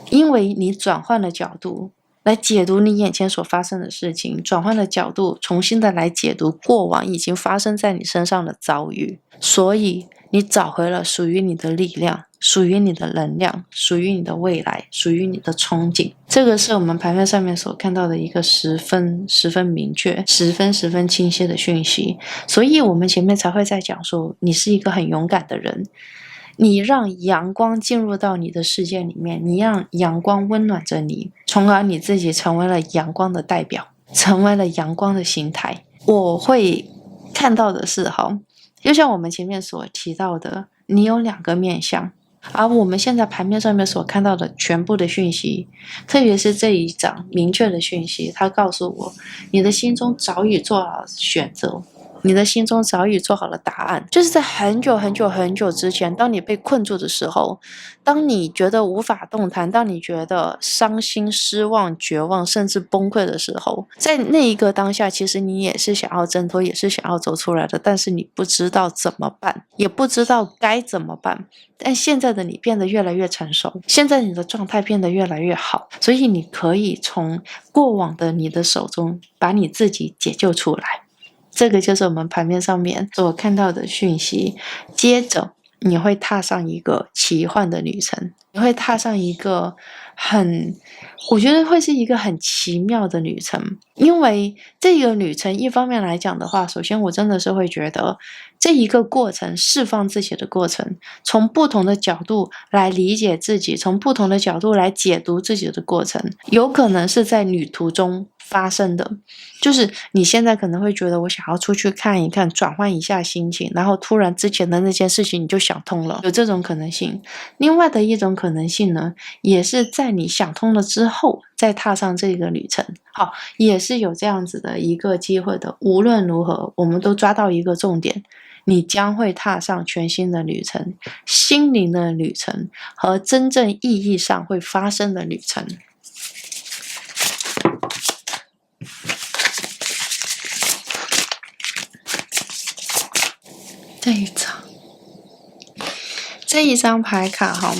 因为你转换了角度来解读你眼前所发生的事情，转换了角度重新的来解读过往已经发生在你身上的遭遇，所以你找回了属于你的力量，属于你的能量，属于你的未来，属于你的憧憬。这个是我们牌面上面所看到的一个十分明确、十分清晰的讯息。所以我们前面才会在讲说，你是一个很勇敢的人，你让阳光进入到你的世界里面，你让阳光温暖着你，从而你自己成为了阳光的代表，成为了阳光的形态。我会看到的是就像我们前面所提到的，你有2个面向，而我们现在牌面上面所看到的全部的讯息，特别是这一张明确的讯息，它告诉我你的心中早已做好选择，你的心中早已做好了答案，就是在很久之前，当你被困住的时候，当你觉得无法动弹，当你觉得伤心、失望、绝望，甚至崩溃的时候，在那一个当下，其实你也是想要挣脱，也是想要走出来的，但是你不知道怎么办，也不知道该怎么办。但现在的你变得越来越成熟，现在你的状态变得越来越好，所以你可以从过往的你的手中把你自己解救出来。这个就是我们牌面上面所看到的讯息。接着你会踏上一个奇幻的旅程，你会踏上一个我觉得会是一个很奇妙的旅程。因为这个旅程一方面来讲的话，首先我真的是会觉得这一个过程，释放自己的过程，从不同的角度来理解自己，从不同的角度来解读自己的过程，有可能是在旅途中发生的。就是你现在可能会觉得我想要出去看一看，转换一下心情，然后突然之前的那件事情你就想通了，有这种可能性。另外的一种可能性呢，也是在你想通了之后再踏上这个旅程，也是有这样子的一个机会的。无论如何，我们都抓到一个重点，你将会踏上全新的旅程，心灵的旅程和真正意义上会发生的旅程。这一张牌卡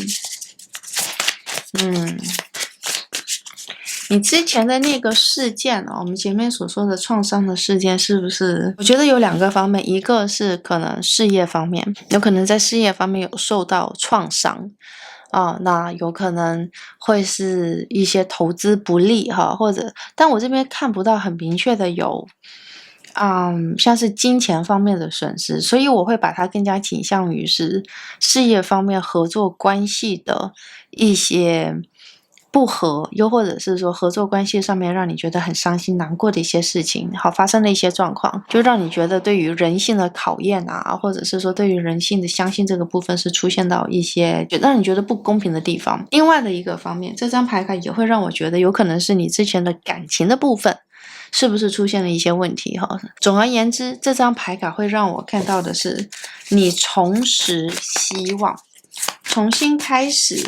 你之前的那个事件我们前面所说的创伤的事件，是不是？我觉得有2个方面，一个是可能事业方面，有可能在事业方面有受到创伤那有可能会是一些投资不利或者，但我这边看不到很明确的有像是金钱方面的损失，所以我会把它更加倾向于是事业方面合作关系的一些不合，又或者是说合作关系上面让你觉得很伤心难过的一些事情，发生的一些状况，就让你觉得对于人性的考验或者是说对于人性的相信这个部分是出现到一些让你觉得不公平的地方。另外的一个方面，这张牌卡也会让我觉得有可能是你之前的感情的部分是不是出现了一些问题总而言之，这张牌卡会让我看到的是你重拾希望，重新开始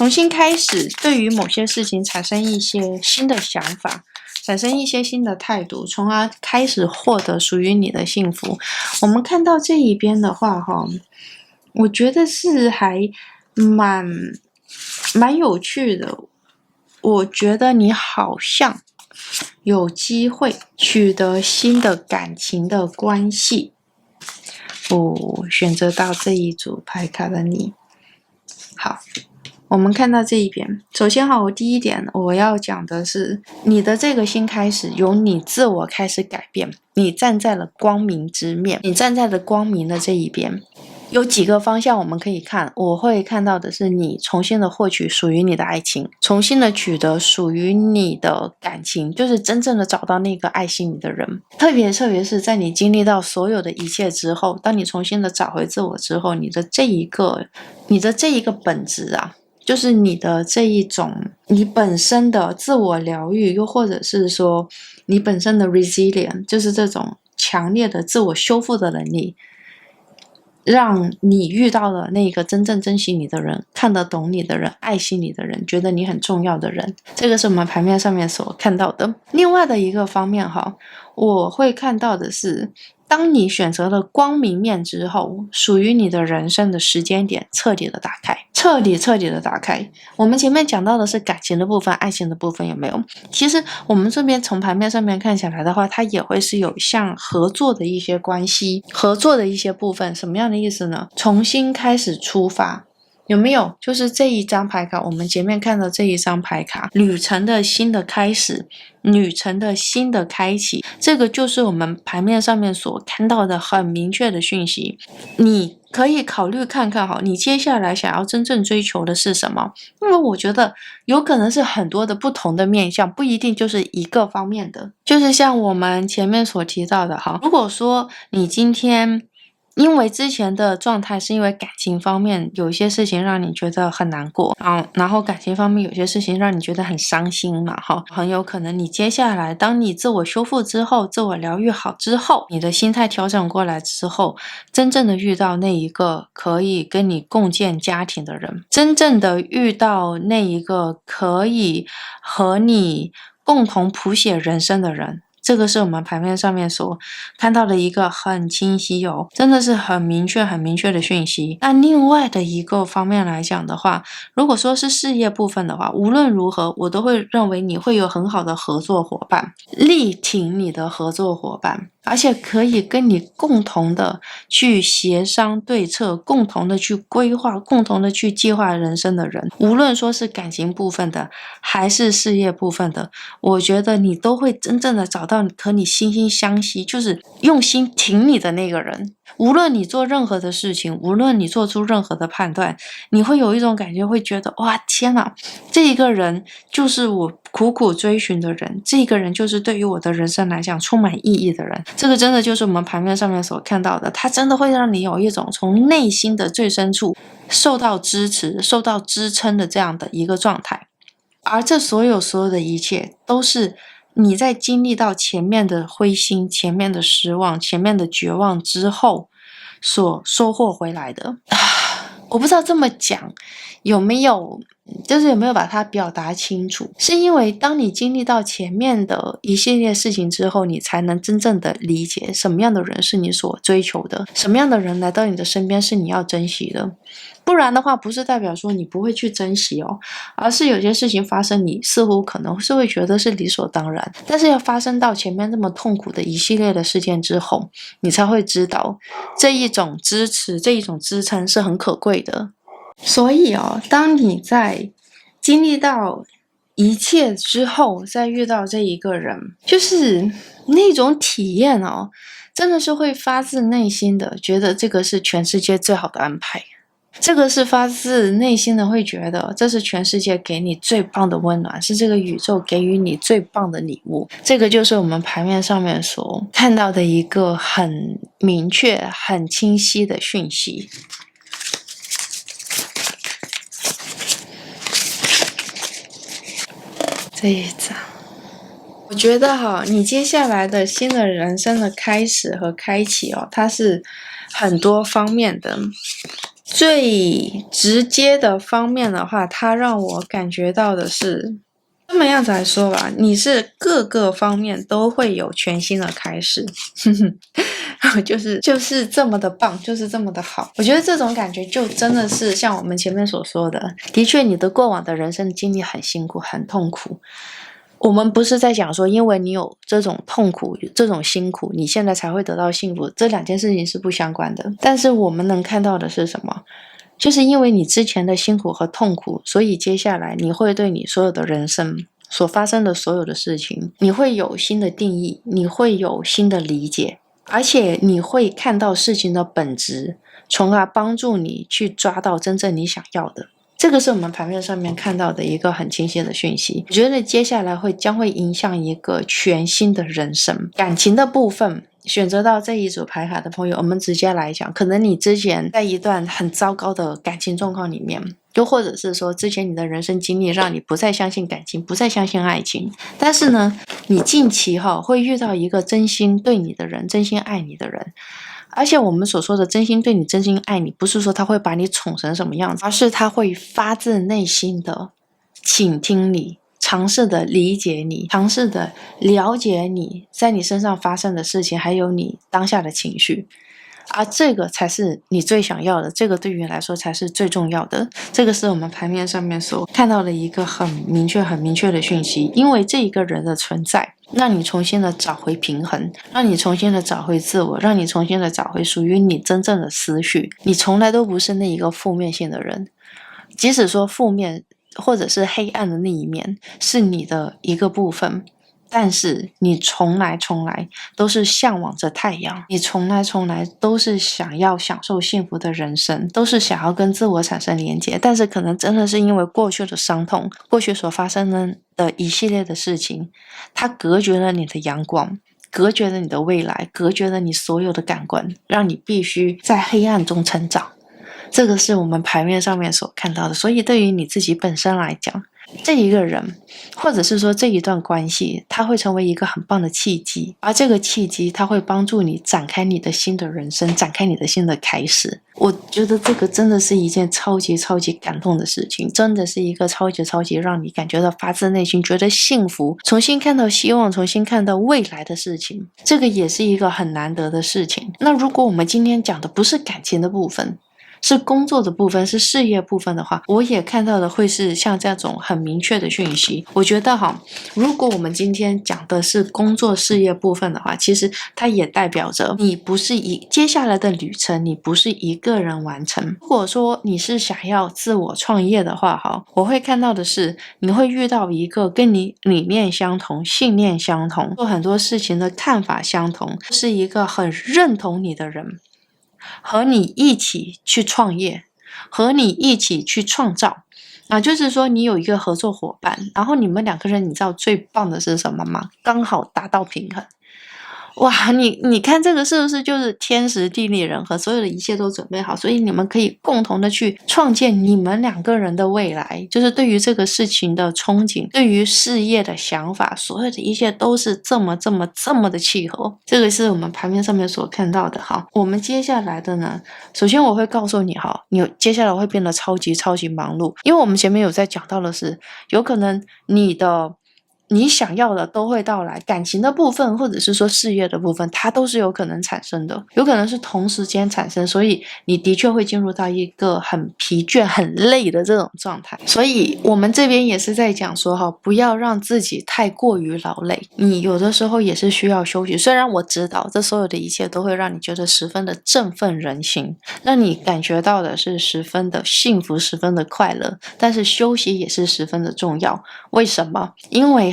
重新开始，对于某些事情产生一些新的想法，产生一些新的态度，从而开始获得属于你的幸福。我们看到这一边的话我觉得是还蛮有趣的。我觉得你好像有机会取得新的感情的关系。选择到这一组牌卡的你。好，我们看到这一边，首先我第一点我要讲的是，你的这个新开始由你自我开始改变，你站在了光明之面，你站在了光明的这一边。有几个方向我们可以看，我会看到的是你重新的获取属于你的爱情，重新的取得属于你的感情，就是真正的找到那个爱惜你的人。特别是在你经历到所有的一切之后，当你重新的找回自我之后，你的这一个本质就是你的这一种你本身的自我疗愈，又或者是说你本身的 resilient， 就是这种强烈的自我修复的能力，让你遇到了那个真正珍惜你的人，看得懂你的人，爱惜你的人，觉得你很重要的人。这个是我们牌面上面所看到的。另外的一个方面我会看到的是，当你选择了光明面之后，属于你的人生的时间点彻底的打开，彻底的打开。我们前面讲到的是感情的部分，爱情的部分有没有？其实我们这边从牌面上面看起来的话，它也会是有像合作的一些关系，合作的一些部分。什么样的意思呢？重新开始出发，有没有？就是这一张牌卡，我们前面看到这一张牌卡，旅程的新的开始，旅程的新的开启，这个就是我们牌面上面所看到的很明确的讯息。你可以考虑看看你接下来想要真正追求的是什么？因为我觉得有可能是很多的不同的面向，不一定就是一个方面的。就是像我们前面所提到的如果说你今天因为之前的状态是因为感情方面有一些事情让你觉得很难过，然后感情方面有些事情让你觉得很伤心嘛，很有可能你接下来当你自我修复之后，自我疗愈好之后，你的心态调整过来之后，真正的遇到那一个可以跟你共建家庭的人，真正的遇到那一个可以和你共同谱写人生的人。这个是我们牌面上面所看到的一个很清晰真的是很明确的讯息。那另外的一个方面来讲的话，如果说是事业部分的话，无论如何我都会认为你会有很好的合作伙伴，力挺你的合作伙伴，而且可以跟你共同的去协商对策，共同的去规划，共同的去计划人生的人，无论说是感情部分的还是事业部分的，我觉得你都会真正的找到和你惺惺相惜，就是用心挺你的那个人。无论你做任何的事情，无论你做出任何的判断，你会有一种感觉，会觉得哇天哪，这一个人就是我苦苦追寻的人，这个人就是对于我的人生来讲充满意义的人。这个真的就是我们牌面上面所看到的，它真的会让你有一种从内心的最深处受到支持、受到支撑的这样的一个状态。而这所有的一切都是你在经历到前面的灰心、前面的失望、前面的绝望之后所收获回来的。我不知道这么讲有没有把它表达清楚，是因为当你经历到前面的一系列事情之后，你才能真正的理解什么样的人是你所追求的，什么样的人来到你的身边是你要珍惜的。不然的话，不是代表说你不会去珍惜而是有些事情发生，你似乎可能是会觉得是理所当然，但是要发生到前面这么痛苦的一系列的事件之后，你才会知道这一种支持，这一种支撑是很可贵的。所以当你在经历到一切之后，再遇到这一个人，就是那种体验真的是会发自内心的觉得这个是全世界最好的安排，这个是发自内心的会觉得这是全世界给你最棒的温暖，是这个宇宙给予你最棒的礼物。这个就是我们牌面上面所看到的一个很明确、很清晰的讯息。这一张我觉得你接下来的新的人生的开始和开启它是很多方面的。最直接的方面的话，它让我感觉到的是这么样子来说吧，你是各个方面都会有全新的开始就是这么的棒，就是这么的好。我觉得这种感觉就真的是像我们前面所说的，的确你的过往的人生经历很辛苦很痛苦，我们不是在讲说因为你有这种痛苦这种辛苦你现在才会得到幸福，这两件事情是不相关的。但是我们能看到的是什么？就是因为你之前的辛苦和痛苦，所以接下来你会对你所有的人生所发生的所有的事情，你会有新的定义，你会有新的理解，而且你会看到事情的本质，从而帮助你去抓到真正你想要的。这个是我们盘面上面看到的一个很清晰的讯息。我觉得接下来将会影响一个全新的人生。感情的部分，选择到这一组牌卡的朋友，我们直接来讲，可能你之前在一段很糟糕的感情状况里面，又或者是说之前你的人生经历让你不再相信感情，不再相信爱情，但是呢，你近期会遇到一个真心对你的人，真心爱你的人。而且我们所说的真心对你，真心爱你，不是说他会把你宠成什么样子，而是他会发自内心的倾听你，尝试的理解你，尝试的了解你在你身上发生的事情，还有你当下的情绪。而这个才是你最想要的，这个对于你来说才是最重要的。这个是我们牌面上面所看到的一个很明确的讯息。因为这一个人的存在，让你重新的找回平衡，让你重新的找回自我，让你重新的找回属于你真正的思绪。你从来都不是那一个负面性的人，即使说负面或者是黑暗的那一面是你的一个部分，但是你从来都是向往着太阳，你从来都是想要享受幸福的人生，都是想要跟自我产生连接。但是可能真的是因为过去的伤痛，过去所发生的一系列的事情，它隔绝了你的阳光，隔绝了你的未来，隔绝了你所有的感官，让你必须在黑暗中成长。这个是我们牌面上面所看到的。所以对于你自己本身来讲，这一个人或者是说这一段关系，它会成为一个很棒的契机，而这个契机它会帮助你展开你的新的人生，展开你的新的开始。我觉得这个真的是一件超级感动的事情，真的是一个超级让你感觉到发自内心觉得幸福，重新看到希望，重新看到未来的事情。这个也是一个很难得的事情。那如果我们今天讲的不是感情的部分，是工作的部分，是事业部分的话，我也看到的会是像这种很明确的讯息。我觉得如果我们今天讲的是工作事业部分的话，其实它也代表着你不是接下来的旅程，你不是一个人完成。如果说你是想要自我创业的话，我会看到的是你会遇到一个跟你理念相同，信念相同，做很多事情的看法相同，是一个很认同你的人，和你一起去创业，和你一起去创造就是说你有一个合作伙伴，然后你们两个人，你知道最棒的是什么吗？刚好达到平衡。哇，你看这个是不是就是天时地利人和，所有的一切都准备好，所以你们可以共同的去创建你们两个人的未来，就是对于这个事情的憧憬，对于事业的想法，所有的一切都是这么的契合。这个是我们盘面上面所看到的我们接下来的呢，首先我会告诉你你接下来会变得超级忙碌，因为我们前面有在讲到的是，有可能你想要的都会到来，感情的部分或者是说事业的部分，它都是有可能产生的，有可能是同时间产生，所以你的确会进入到一个很疲倦很累的这种状态。所以我们这边也是在讲说不要让自己太过于劳累，你有的时候也是需要休息。虽然我知道这所有的一切都会让你觉得十分的振奋人心，让你感觉到的是十分的幸福，十分的快乐，但是休息也是十分的重要。为什么？因为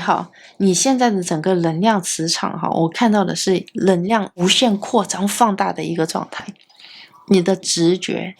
你现在的整个能量磁场我看到的是能量无限扩张放大的一个状态。你的直觉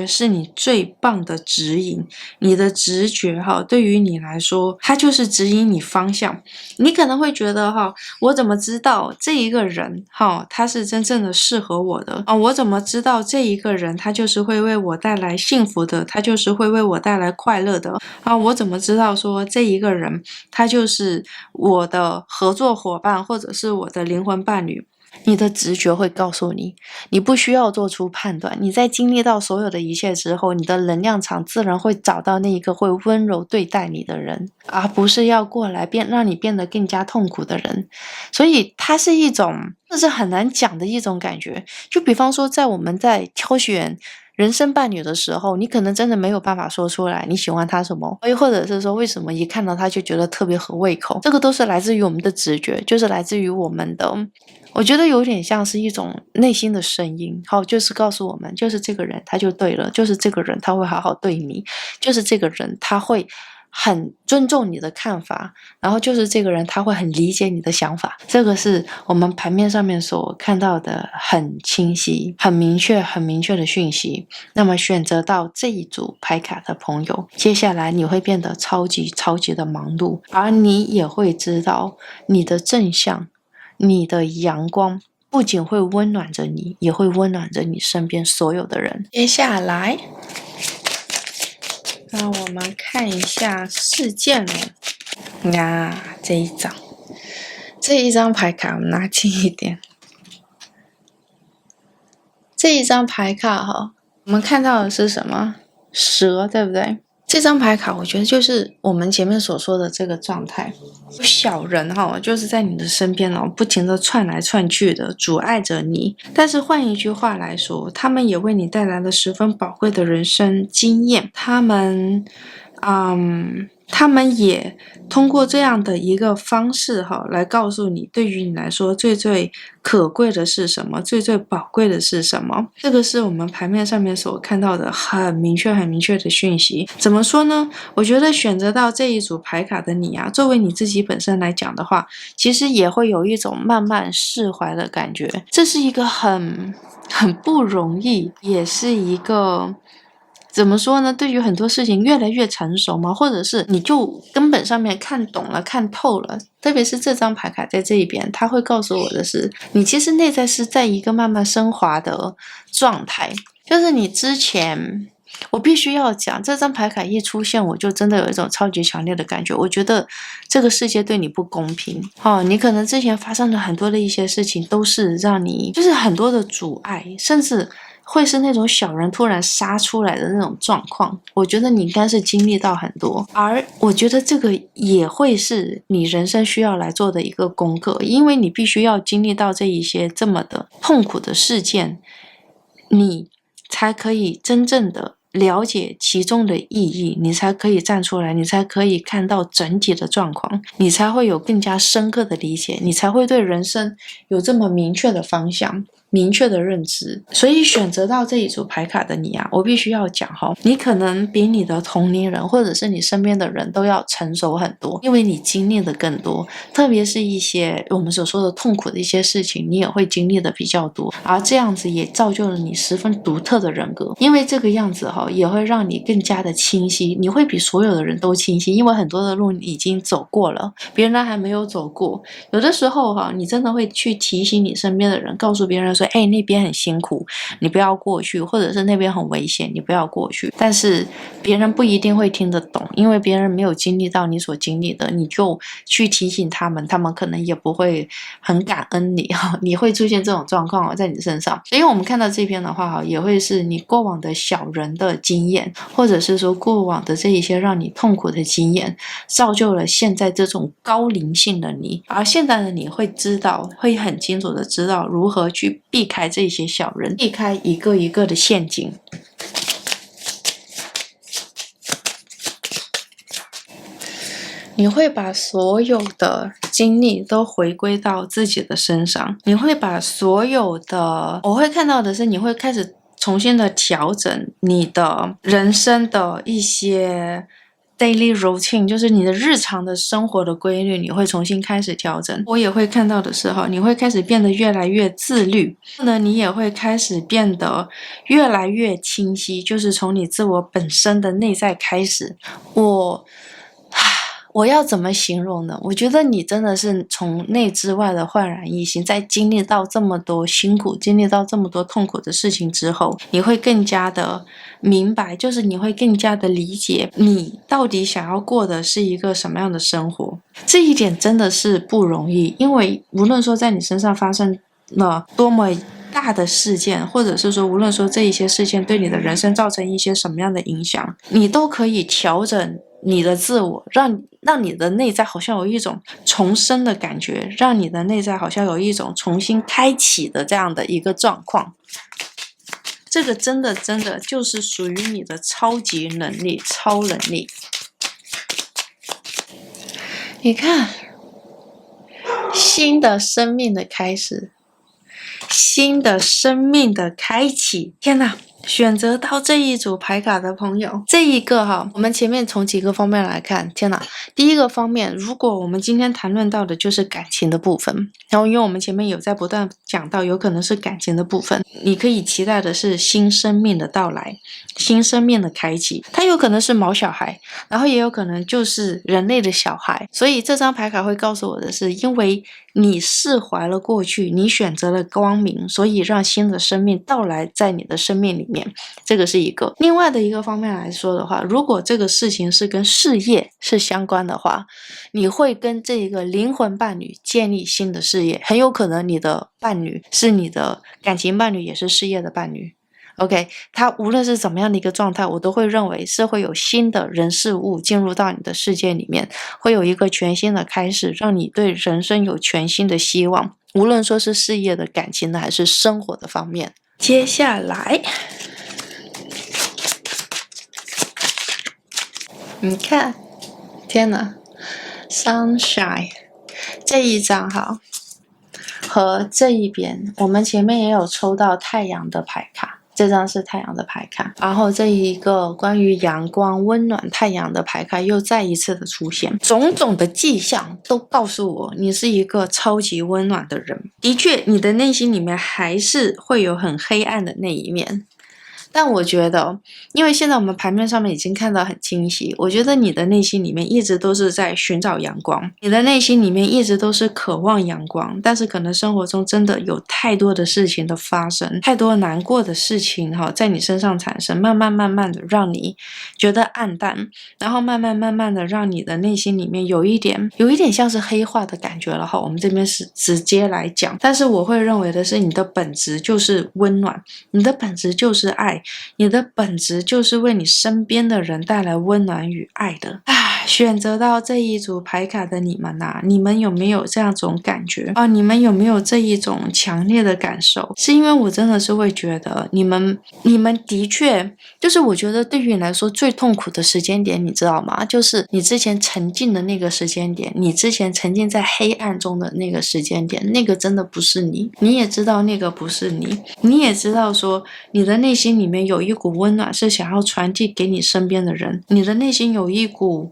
是你最棒的指引，你的直觉对于你来说，它就是指引你方向。你可能会觉得我怎么知道这一个人他是真正的适合我的我怎么知道这一个人他就是会为我带来幸福的，他就是会为我带来快乐的我怎么知道说这一个人他就是我的合作伙伴，或者是我的灵魂伴侣。你的直觉会告诉你，你不需要做出判断。你在经历到所有的一切之后，你的能量场自然会找到那一个会温柔对待你的人，而不是要过来让你变得更加痛苦的人。所以它是一种，这是很难讲的一种感觉。就比方说，我们在挑选人生伴侣的时候，你可能真的没有办法说出来你喜欢他什么，又或者是说为什么一看到他就觉得特别合胃口，这个都是来自于我们的直觉，就是来自于我们的，我觉得有点像是一种内心的声音，好，就是告诉我们，就是这个人他就对了，就是这个人他会好好对你，就是这个人他会很尊重你的看法，然后就是这个人他会很理解你的想法。这个是我们盘面上面所看到的很清晰、很明确的讯息。那么选择到这一组牌卡的朋友，接下来你会变得超级的忙碌，而你也会知道你的正向，你的阳光不仅会温暖着你，也会温暖着你身边所有的人。接下来那我们看一下事件了啊，这一张牌卡我们拿近一点。这一张牌卡我们看到的是什么？蛇，对不对？这张牌卡我觉得就是我们前面所说的这个状态，小人就是在你的身边不停的窜来窜去的阻碍着你，但是换一句话来说，他们也为你带来了十分宝贵的人生经验，他们也通过这样的一个方式来告诉你，对于你来说最可贵的是什么，最宝贵的是什么。这个是我们牌面上面所看到的很明确的讯息。怎么说呢？我觉得选择到这一组牌卡的你作为你自己本身来讲的话，其实也会有一种慢慢释怀的感觉。这是一个很不容易，也是一个怎么说呢？对于很多事情越来越成熟嘛，或者是你就根本上面看懂了、看透了。特别是这张牌卡在这一边，它会告诉我的是，你其实内在是在一个慢慢升华的状态。就是你之前，我必须要讲，这张牌卡一出现，我就真的有一种超级强烈的感觉。我觉得这个世界对你不公平。你可能之前发生了很多的一些事情，都是让你就是很多的阻碍，甚至会是那种小人突然杀出来的那种状况。我觉得你应该是经历到很多，而我觉得这个也会是你人生需要来做的一个功课，因为你必须要经历到这一些这么的痛苦的事件，你才可以真正的了解其中的意义，你才可以站出来，你才可以看到整体的状况，你才会有更加深刻的理解，你才会对人生有这么明确的方向，明确的认知。所以选择到这一组牌卡的你我必须要讲你可能比你的同龄人或者是你身边的人都要成熟很多，因为你经历的更多，特别是一些我们所说的痛苦的一些事情，你也会经历的比较多，而这样子也造就了你十分独特的人格。因为这个样子也会让你更加的清晰，你会比所有的人都清晰，因为很多的路你已经走过了，别人还没有走过。有的时候你真的会去提醒你身边的人，告诉别人说，那边很辛苦，你不要过去，或者是那边很危险，你不要过去。但是别人不一定会听得懂，因为别人没有经历到你所经历的，你就去提醒他们，他们可能也不会很感恩你你会出现这种状况在你身上。所以我们看到这篇的话也会是你过往的小人的经验，或者是说过往的这一些让你痛苦的经验，造就了现在这种高灵性的你。而现在的你会知道，会很清楚的知道如何去避开这些小人，避开一个一个的陷阱。你会把所有的精力都回归到自己的身上，你会把所有的，我会看到的是，你会开始重新的调整你的人生的一些daily routine， 就是你的日常的生活的规律，你会重新开始调整。我也会看到的是你会开始变得越来越自律，你也会开始变得越来越清晰，就是从你自我本身的内在开始。我要怎么形容呢？我觉得你真的是从内之外的焕然一新，在经历到这么多辛苦，经历到这么多痛苦的事情之后，你会更加的明白，就是你会更加的理解你到底想要过的是一个什么样的生活。这一点真的是不容易，因为无论说在你身上发生了多么大的事件，或者是说无论说这一些事件对你的人生造成一些什么样的影响，你都可以调整你的自我，让你的内在好像有一种重生的感觉，让你的内在好像有一种重新开启的这样的一个状况。这个真的就是属于你的超级能力、超能力。你看，新的生命的开始，新的生命的开启。天哪！选择到这一组牌卡的朋友，这一个我们前面从几个方面来看。天哪，第一个方面，如果我们今天谈论到的就是感情的部分，然后因为我们前面有在不断讲到有可能是感情的部分，你可以期待的是新生命的到来，新生命的开启。它有可能是毛小孩，然后也有可能就是人类的小孩。所以这张牌卡会告诉我的是，因为你释怀了过去，你选择了光明，所以让新的生命到来在你的生命里面。这个是一个。另外的一个方面来说的话，如果这个事情是跟事业是相关的话，你会跟这一个灵魂伴侣建立新的事业，很有可能你的伴侣是你的感情伴侣，也是事业的伴侣。OK， 他无论是怎么样的一个状态，我都会认为是会有新的人事物进入到你的世界里面，会有一个全新的开始，让你对人生有全新的希望，无论说是事业的、感情的还是生活的方面。接下来你看，天哪 Sunshine 这一张和这一边我们前面也有抽到太阳的牌卡，这张是太阳的牌卡，然后这一个关于阳光温暖太阳的牌卡又再一次的出现，种种的迹象都告诉我你是一个超级温暖的人。的确，你的内心里面还是会有很黑暗的那一面，但我觉得因为现在我们牌面上面已经看到很清晰，我觉得你的内心里面一直都是在寻找阳光，你的内心里面一直都是渴望阳光，但是可能生活中真的有太多的事情的发生，太多难过的事情在你身上产生，慢慢的让你觉得暗淡，然后慢慢的让你的内心里面有一点像是黑化的感觉了我们这边是直接来讲，但是我会认为的是你的本质就是温暖，你的本质就是爱，你的本质就是为你身边的人带来温暖与爱的。选择到这一组牌卡的你们你们有没有这样种感觉你们有没有这一种强烈的感受？是因为我真的是会觉得你们的确就是我觉得对于你来说最痛苦的时间点，你知道吗？就是你之前沉浸的那个时间点，你之前沉浸在黑暗中的那个时间点，那个真的不是你，你也知道那个不是你，你也知道说你的内心里面有一股温暖是想要传递给你身边的人，你的内心有一股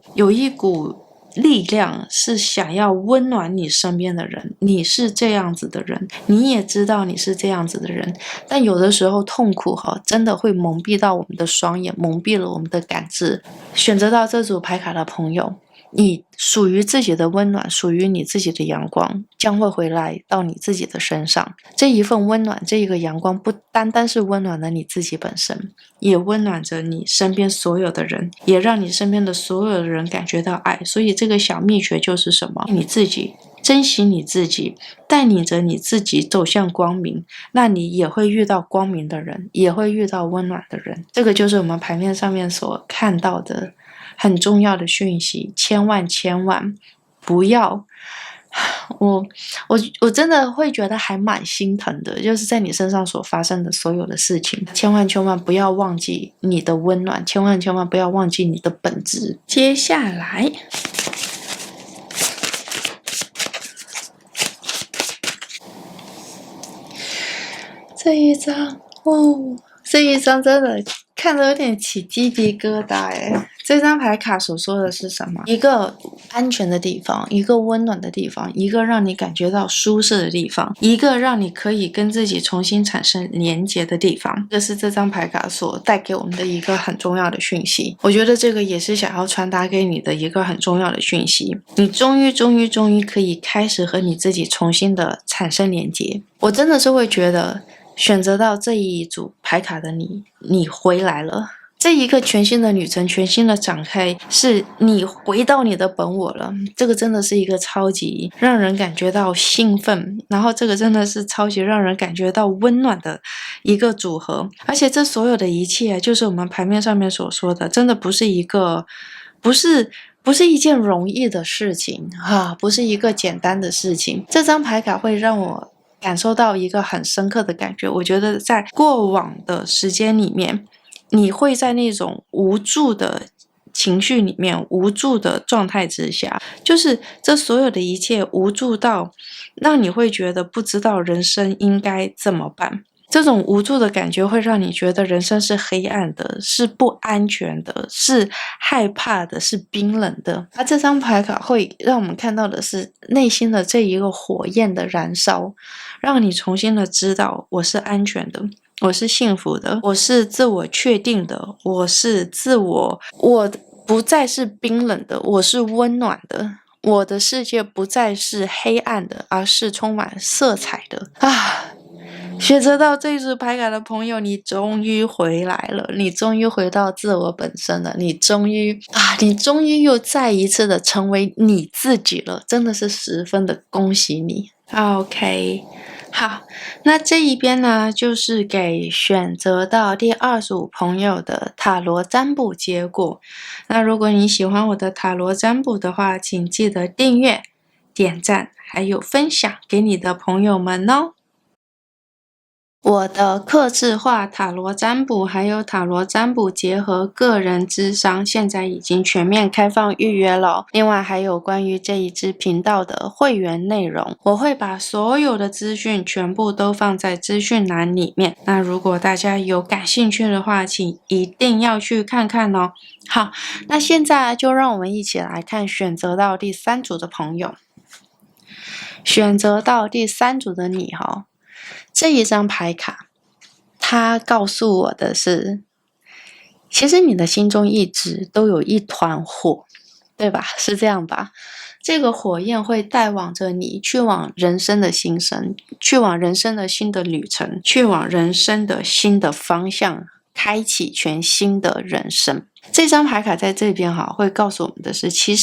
力量是想要温暖你身边的人，你是这样子的人，你也知道你是这样子的人，但有的时候痛苦真的会蒙蔽到我们的双眼，蒙蔽了我们的感知。选择到这组牌卡的朋友，你属于自己的温暖，属于你自己的阳光将会回来到你自己的身上。这一份温暖，这一个阳光不单单是温暖了你自己本身，也温暖着你身边所有的人，也让你身边的所有的人感觉到爱。所以这个小秘诀就是什么？你自己珍惜你自己，带领着你自己走向光明，那你也会遇到光明的人，也会遇到温暖的人。这个就是我们牌面上面所看到的很重要的讯息，千万不要我真的会觉得还蛮心疼的，就是在你身上所发生的所有的事情，千万不要忘记你的温暖，千万不要忘记你的本质。接下来这一张这一张真的看得有点起鸡皮疙瘩耶。这张牌卡所说的是什么？一个安全的地方，一个温暖的地方，一个让你感觉到舒适的地方，一个让你可以跟自己重新产生连结的地方。这是这张牌卡所带给我们的一个很重要的讯息。我觉得这个也是想要传达给你的一个很重要的讯息。你终于可以开始和你自己重新的产生连结。我真的是会觉得选择到这一组牌卡的你回来了。这一个全新的旅程，全新的展开，是你回到你的本我了。这个真的是一个超级让人感觉到兴奋，然后这个真的是超级让人感觉到温暖的一个组合。而且这所有的一切，就是我们牌面上面所说的，真的不是一件容易的事情不是一个简单的事情。这张牌卡会让我感受到一个很深刻的感觉，我觉得在过往的时间里面，你会在那种无助的情绪里面，无助的状态之下，就是这所有的一切无助到让你会觉得不知道人生应该怎么办。这种无助的感觉会让你觉得人生是黑暗的，是不安全的，是害怕的，是冰冷的。而这张牌卡会让我们看到的是内心的这一个火焰的燃烧，让你重新的知道我是安全的，我是幸福的，我是自我确定的，我不再是冰冷的，我是温暖的。我的世界不再是黑暗的，而是充满色彩的选择到这支牌卡的朋友，你终于回来了，你终于回到自我本身了，你终于又再一次的成为你自己了，真的是十分的恭喜你。OK， 好，那这一边呢，就是给选择到第25朋友的塔罗占卜结果。那如果你喜欢我的塔罗占卜的话，请记得订阅、点赞，还有分享给你的朋友们哦。我的客制化塔罗占卜还有塔罗占卜结合个人咨商现在已经全面开放预约了。另外还有关于这一支频道的会员内容，我会把所有的资讯全部都放在资讯栏里面。那如果大家有感兴趣的话，请一定要去看看哦。好，那现在就让我们一起来看选择到第3组的朋友。选择到第3组的你这一张牌卡，它告诉我的是，其实你的心中一直都有一团火，对吧？是这样吧？这个火焰会带往着你去往人生的新生，去往人生的新的旅程，去往人生的新的方向，开启全新的人生。这张牌卡在这边会告诉我们的是，其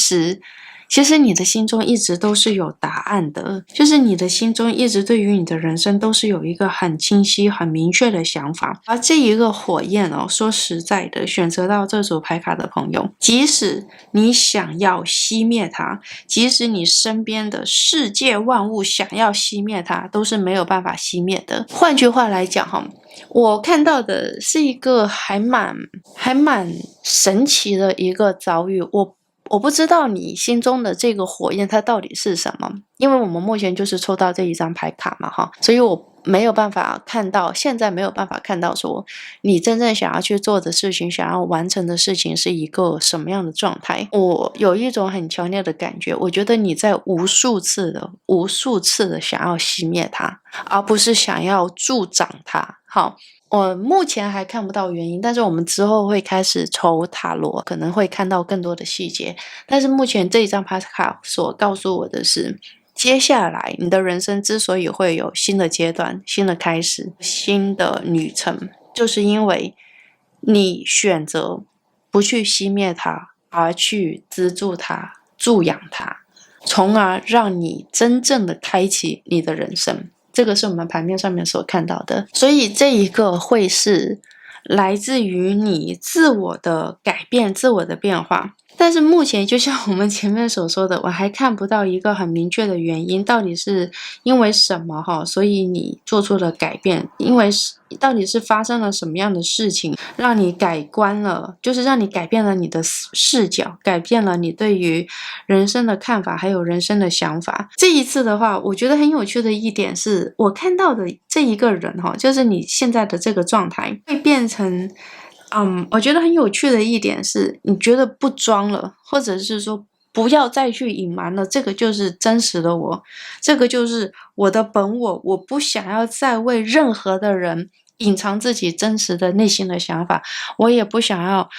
实你的心中一直都是有答案的，就是你的心中一直对于你的人生都是有一个很清晰很明确的想法。而这一个火焰说实在的，选择到这组牌卡的朋友，即使你想要熄灭它，即使你身边的世界万物想要熄灭它，都是没有办法熄灭的。换句话来讲我看到的是一个还蛮神奇的一个遭遇。我不知道你心中的这个火焰它到底是什么，因为我们目前就是抽到这一张牌卡嘛所以我没有办法看到，现在没有办法看到说你真正想要去做的事情，想要完成的事情是一个什么样的状态。我有一种很强烈的感觉，我觉得你在无数次的想要熄灭它，而不是想要助长它。我目前还看不到原因，但是我们之后会开始抽塔罗，可能会看到更多的细节。但是目前这一张牌卡所告诉我的是，接下来你的人生之所以会有新的阶段、新的开始、新的旅程，就是因为你选择不去熄灭它，而去资助它、助养它，从而让你真正的开启你的人生。这个是我们牌面上面所看到的，所以这一个会是来自于你自我的改变、自我的变化。但是目前就像我们前面所说的，我还看不到一个很明确的原因，到底是因为什么所以你做出了改变，因为到底是发生了什么样的事情让你改观了，就是让你改变了你的视角，改变了你对于人生的看法还有人生的想法。这一次的话，我觉得很有趣的一点是，我看到的这一个人就是你现在的这个状态会变成我觉得很有趣的一点是，你觉得不装了，或者是说不要再去隐瞒了，这个就是真实的我，这个就是我的本我，我不想要再为任何的人隐藏自己真实的内心的想法，我也不想要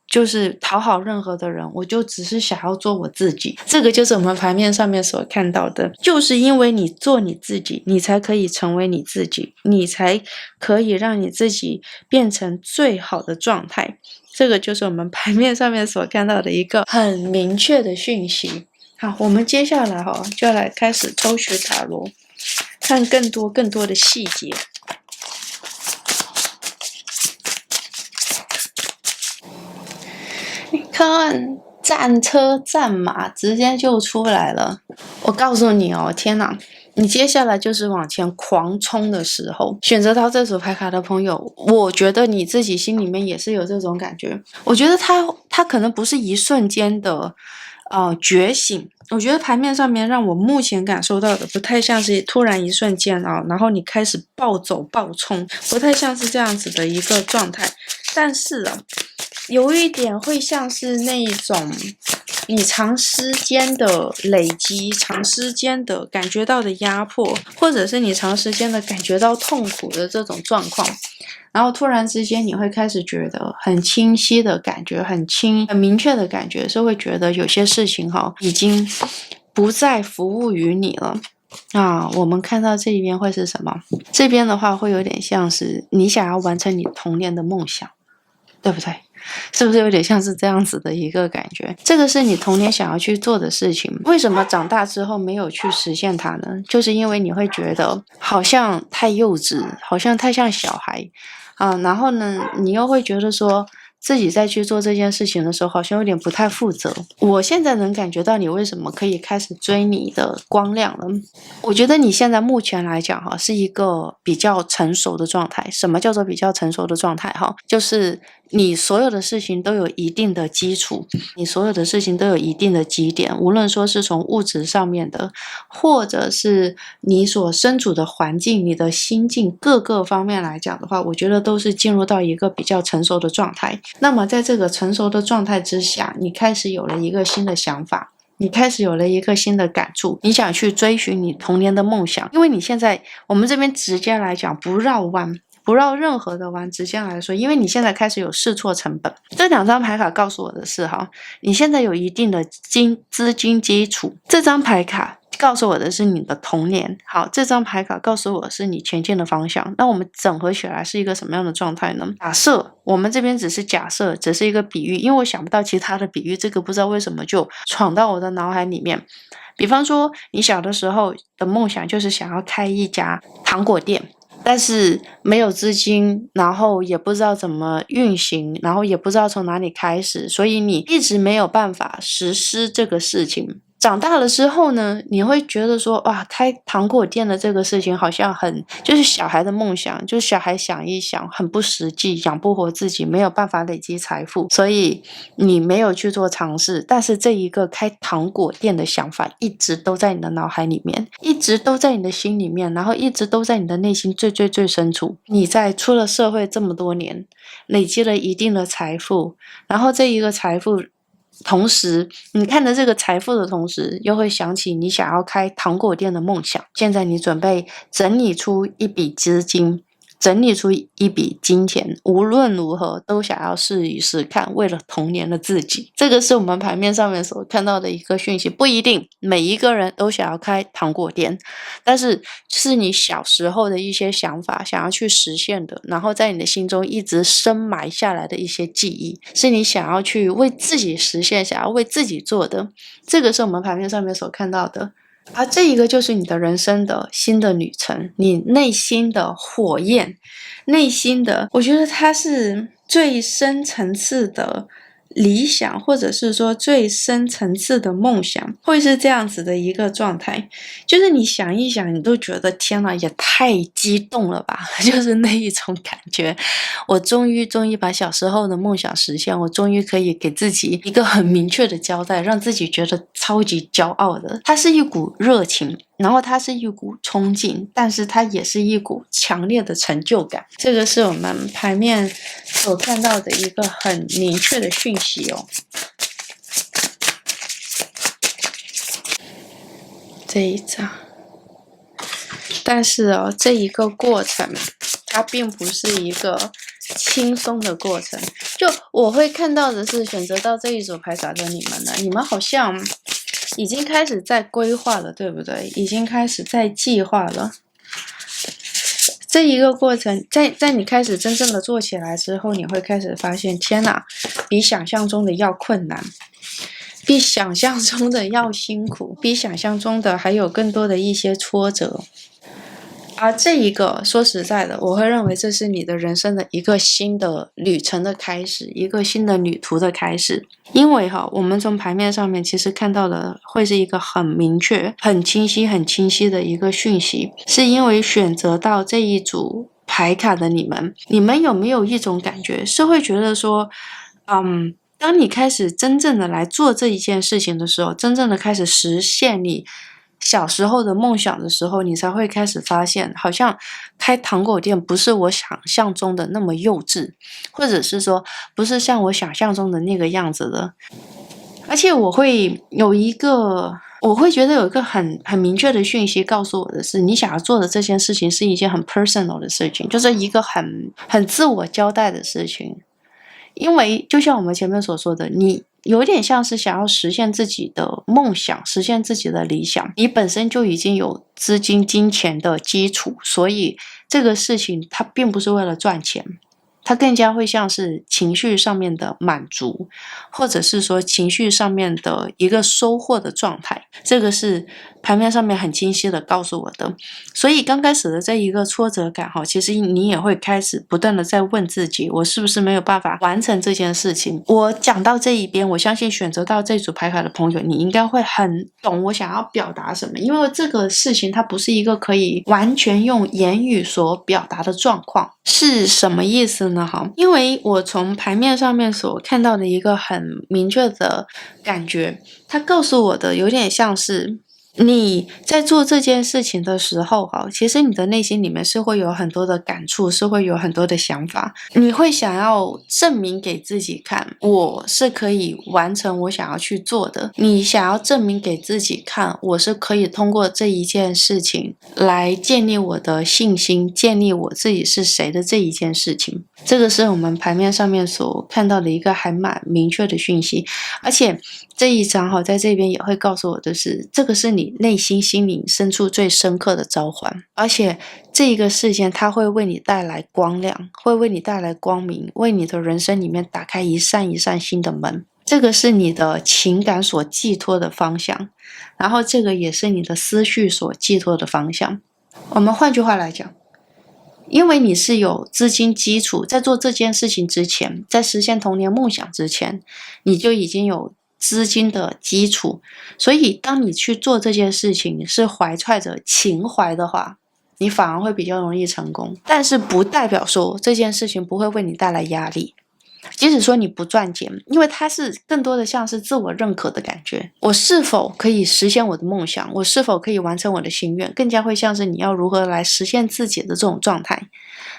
就是讨好任何的人，我就只是想要做我自己。这个就是我们牌面上面所看到的，就是因为你做你自己，你才可以成为你自己，你才可以让你自己变成最好的状态。这个就是我们牌面上面所看到的一个很明确的讯息。好，我们接下来就来开始抽取塔罗，看更多的细节。你看，战车战马直接就出来了。我告诉你哦，天哪！你接下来就是往前狂冲的时候。选择到这组牌卡的朋友，我觉得你自己心里面也是有这种感觉。我觉得他可能不是一瞬间的觉醒。我觉得牌面上面让我目前感受到的不太像是突然一瞬间然后你开始暴走暴冲，不太像是这样子的一个状态。但是有一点会像是那一种你长时间的累积，长时间的感觉到的压迫，或者是你长时间的感觉到痛苦的这种状况，然后突然之间你会开始觉得很清晰的感觉，很明确的感觉，是会觉得有些事情已经不再服务于你了。我们看到这一边会是什么？这边的话会有点像是你想要完成你童年的梦想，对不对？是不是有点像是这样子的一个感觉？这个是你童年想要去做的事情，为什么长大之后没有去实现它呢？就是因为你会觉得好像太幼稚，好像太像小孩然后呢，你又会觉得说自己在去做这件事情的时候好像有点不太负责。我现在能感觉到你为什么可以开始追你的光亮了。我觉得你现在目前来讲是一个比较成熟的状态。什么叫做比较成熟的状态就是你所有的事情都有一定的基础，你所有的事情都有一定的基点，无论说是从物质上面的，或者是你所身处的环境，你的心境各个方面来讲的话，我觉得都是进入到一个比较成熟的状态。那么在这个成熟的状态之下，你开始有了一个新的想法，你开始有了一个新的感触，你想去追寻你童年的梦想。因为你现在我们这边直接来讲，不绕弯，不绕任何的弯，直接来说，因为你现在开始有试错成本。这两张牌卡告诉我的是你现在有一定的资金基础。这张牌卡告诉我的是你的童年。好，这张牌卡告诉我是你前进的方向。那我们整合起来是一个什么样的状态呢？假设我们这边只是假设，只是一个比喻，因为我想不到其他的比喻，这个不知道为什么就闯到我的脑海里面。比方说你小的时候的梦想就是想要开一家糖果店，但是没有资金，然后也不知道怎么运行，然后也不知道从哪里开始，所以你一直没有办法实施这个事情。长大了之后呢，你会觉得说哇，开糖果店的这个事情好像就是小孩的梦想，就是小孩想一想很不实际，养不活自己，没有办法累积财富，所以你没有去做尝试。但是这一个开糖果店的想法一直都在你的脑海里面，一直都在你的心里面，然后一直都在你的内心最深处。你在出了社会这么多年，累积了一定的财富，然后这一个财富同时你看着这个财富的同时，又会想起你想要开糖果店的梦想。现在你准备整理出一笔资金，整理出一笔金钱，无论如何都想要试一试看，为了童年的自己。这个是我们牌面上面所看到的一个讯息。不一定每一个人都想要开糖果店，但是是你小时候的一些想法想要去实现的，然后在你的心中一直深埋下来的一些记忆，是你想要去为自己实现，想要为自己做的。这个是我们牌面上面所看到的。而这一个就是你的人生的新的旅程，你内心的火焰，内心的，我觉得它是最深层次的理想，或者是说最深层次的梦想，会是这样子的一个状态。就是你想一想，你都觉得天哪，也太激动了吧，就是那一种感觉。我终于把小时候的梦想实现，我终于可以给自己一个很明确的交代，让自己觉得超级骄傲的。它是一股热情，然后它是一股冲劲，但是它也是一股强烈的成就感。这个是我们牌面所看到的一个很明确的讯息这一张。但是这一个过程它并不是一个轻松的过程。就我会看到的是，选择到这一组牌卡的你们呢，你们好像已经开始在规划了，对不对？已经开始在计划了。这一个过程，在你开始真正的做起来之后，你会开始发现，天哪，比想象中的要困难，比想象中的要辛苦，比想象中的还有更多的一些挫折。而这一个说实在的，我会认为这是你的人生的一个新的旅程的开始，一个新的旅途的开始。因为我们从牌面上面其实看到的会是一个很明确、很清晰的一个讯息，是因为选择到这一组牌卡的你们有没有一种感觉，是会觉得说，当你开始真正的来做这一件事情的时候，真正的开始实现你小时候的梦想的时候，你才会开始发现，好像开糖果店不是我想象中的那么幼稚，或者是说不是像我想象中的那个样子的。而且我会觉得有一个很明确的讯息告诉我的是，你想要做的这件事情是一件很 personal 的事情，就是一个很自我交代的事情。因为就像我们前面所说的，你有点像是想要实现自己的梦想，实现自己的理想，你本身就已经有资金、金钱的基础，所以这个事情它并不是为了赚钱，它更加会像是情绪上面的满足，或者是说情绪上面的一个收获的状态，这个是牌面上面很清晰的告诉我的。所以刚开始的这一个挫折感其实你也会开始不断的在问自己，我是不是没有办法完成这件事情。我讲到这一边，我相信选择到这组牌卡的朋友，你应该会很懂我想要表达什么，因为这个事情它不是一个可以完全用言语所表达的状况。是什么意思呢？因为我从牌面上面所看到的一个很明确的感觉，它告诉我的有点像是你在做这件事情的时候其实你的内心里面是会有很多的感触，是会有很多的想法，你会想要证明给自己看，我是可以完成我想要去做的，你想要证明给自己看，我是可以通过这一件事情来建立我的信心，建立我自己是谁的这一件事情。这个是我们牌面上面所看到的一个还蛮明确的讯息。而且这一张在这边也会告诉我的是，这个是你内心心灵深处最深刻的召唤，而且这一个事件它会为你带来光亮，会为你带来光明，为你的人生里面打开一扇一扇新的门。这个是你的情感所寄托的方向，然后这个也是你的思绪所寄托的方向。我们换句话来讲，因为你是有资金基础，在做这件事情之前，在实现童年梦想之前，你就已经有资金的基础，所以当你去做这件事情是怀揣着情怀的话，你反而会比较容易成功。但是不代表说这件事情不会为你带来压力，即使说你不赚钱，因为它是更多的像是自我认可的感觉，我是否可以实现我的梦想，我是否可以完成我的心愿，更加会像是你要如何来实现自己的这种状态。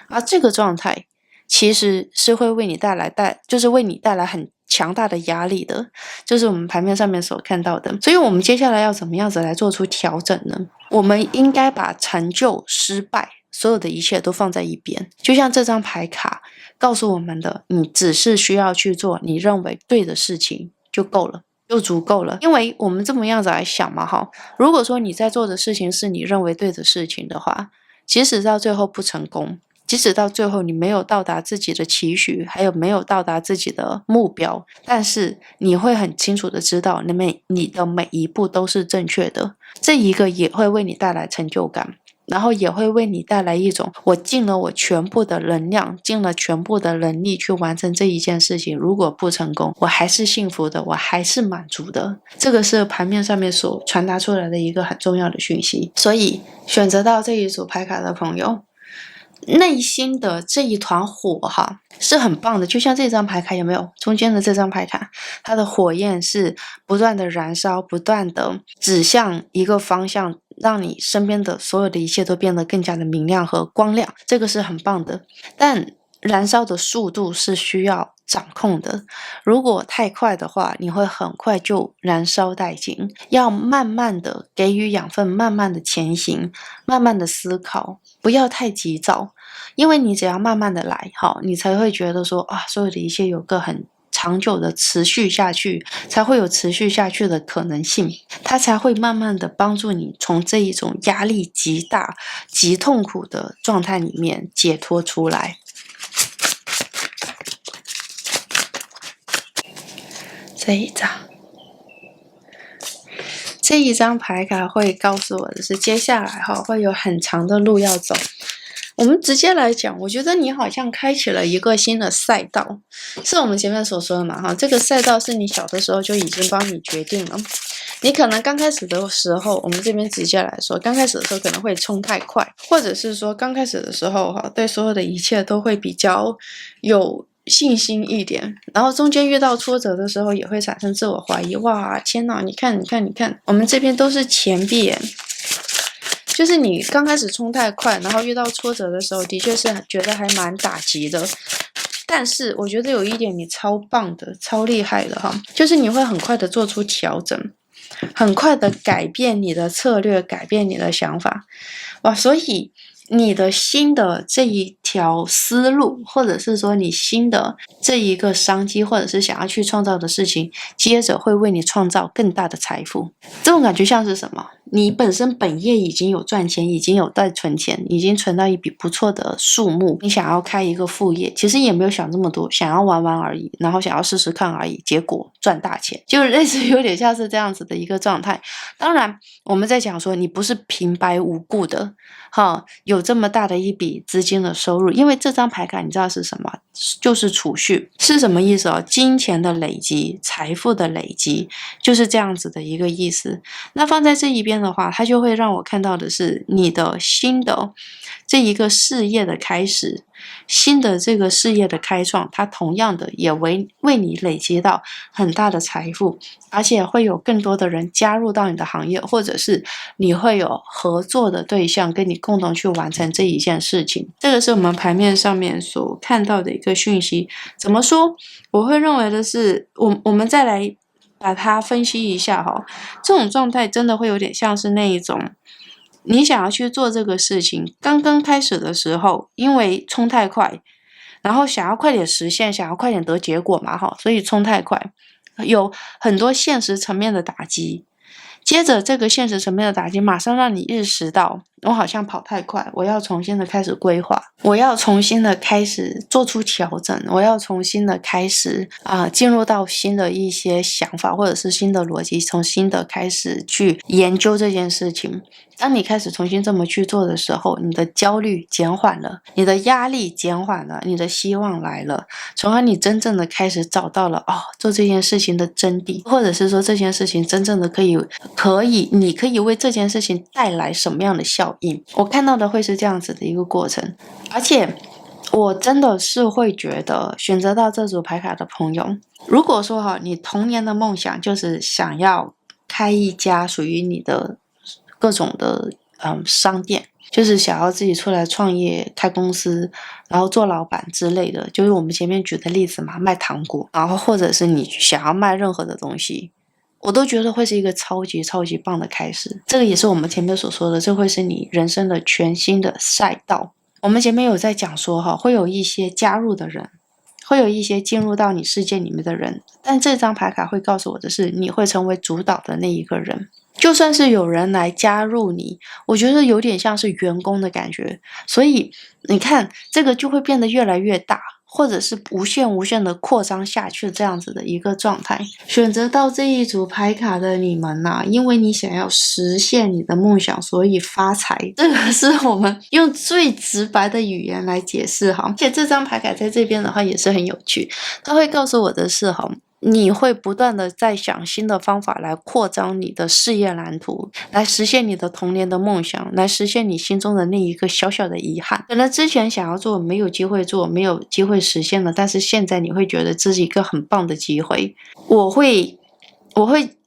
而这个状态其实是会为你带来很强大的压力的，就是我们牌面上面所看到的。所以我们接下来要怎么样子来做出调整呢？我们应该把成就、失败所有的一切都放在一边，就像这张牌卡告诉我们的，你只是需要去做你认为对的事情就够了，就足够了。因为我们这么样子来想嘛如果说你在做的事情是你认为对的事情的话，即使到最后不成功，即使到最后你没有到达自己的期许，还有没有到达自己的目标，但是你会很清楚的知道你的每一步都是正确的，这一个也会为你带来成就感，然后也会为你带来一种我尽了我全部的能量，尽了全部的能力去完成这一件事情，如果不成功，我还是幸福的，我还是满足的。这个是牌面上面所传达出来的一个很重要的讯息。所以选择到这一组牌卡的朋友，内心的这一团火是很棒的，就像这张牌卡有没有？中间的这张牌卡，它的火焰是不断的燃烧，不断的指向一个方向，让你身边的所有的一切都变得更加的明亮和光亮，这个是很棒的。但燃烧的速度是需要掌控的。如果太快的话，你会很快就燃烧殆尽。要慢慢的给予养分，慢慢的前行，慢慢的思考，不要太急躁。因为你只要慢慢的来，你才会觉得说啊，所有的一切有个很长久的持续下去，才会有持续下去的可能性，它才会慢慢的帮助你从这一种压力极大、极痛苦的状态里面解脱出来。这一张牌卡会告诉我的是，接下来会有很长的路要走。我们直接来讲，我觉得你好像开启了一个新的赛道，是我们前面所说的嘛，这个赛道是你小的时候就已经帮你决定了。你可能刚开始的时候，我们这边直接来说，刚开始的时候可能会冲太快，或者是说刚开始的时候对所有的一切都会比较有信心一点，然后中间遇到挫折的时候也会产生自我怀疑。哇，天哪，你看，我们这边都是钱币耶，就是你刚开始冲太快，然后遇到挫折的时候，的确是觉得还蛮打击的。但是我觉得有一点你超棒的、超厉害的就是你会很快的做出调整，很快的改变你的策略，改变你的想法。哇，所以你的新的这一条思路，或者是说你新的这一个商机，或者是想要去创造的事情，接着会为你创造更大的财富。这种感觉像是什么？你本身本业已经有赚钱，已经有在存钱，已经存到一笔不错的数目，你想要开一个副业，其实也没有想这么多，想要玩玩而已，然后想要试试看而已，结果赚大钱，就类似有点像是这样子的一个状态。当然我们在讲说你不是平白无故的有这么大的一笔资金的收入，因为这张牌卡你知道是什么？就是储蓄。是什么意思金钱的累积，财富的累积，就是这样子的一个意思。那放在这一边的话，它就会让我看到的是你的新的这一个事业的开始，新的这个事业的开创，它同样的也为你累积到很大的财富，而且会有更多的人加入到你的行业，或者是你会有合作的对象跟你共同去完成这一件事情。这个是我们牌面上面所看到的一个讯息。怎么说？我会认为的是，我们再来把它分析一下这种状态真的会有点像是那一种你想要去做这个事情，刚刚开始的时候，因为冲太快，然后想要快点实现，想要快点得结果嘛所以冲太快，有很多现实层面的打击。接着这个现实层面的打击马上让你意识到，我好像跑太快，我要重新的开始规划，我要重新的开始做出调整，我要重新的开始进入到新的一些想法，或者是新的逻辑，重新的开始去研究这件事情。当你开始重新这么去做的时候，你的焦虑减缓了，你的压力减缓了，你的希望来了，从而你真正的开始找到了做这件事情的真谛，或者是说这件事情真正的你可以为这件事情带来什么样的效应。我看到的会是这样子的一个过程，而且我真的是会觉得选择到这组牌卡的朋友，如果说你童年的梦想就是想要开一家属于你的各种的商店，就是想要自己出来创业开公司，然后做老板之类的，就是我们前面举的例子嘛，卖糖果，然后或者是你想要卖任何的东西，我都觉得会是一个超级超级棒的开始。这个也是我们前面所说的，这会是你人生的全新的赛道。我们前面有在讲说会有一些加入的人，会有一些进入到你世界里面的人，但这张牌卡会告诉我的是，你会成为主导的那一个人。就算是有人来加入你，我觉得有点像是员工的感觉，所以你看这个就会变得越来越大，或者是无限的扩张下去，这样子的一个状态。选择到这一组牌卡的你们因为你想要实现你的梦想，所以发财，这个是我们用最直白的语言来解释而且这张牌卡在这边的话也是很有趣，它会告诉我的是你会不断的在想新的方法来扩张你的事业蓝图，来实现你的童年的梦想，来实现你心中的那一个小小的遗憾。可能之前想要做没有机会做，没有机会实现了，但是现在你会觉得这是一个很棒的机会。我会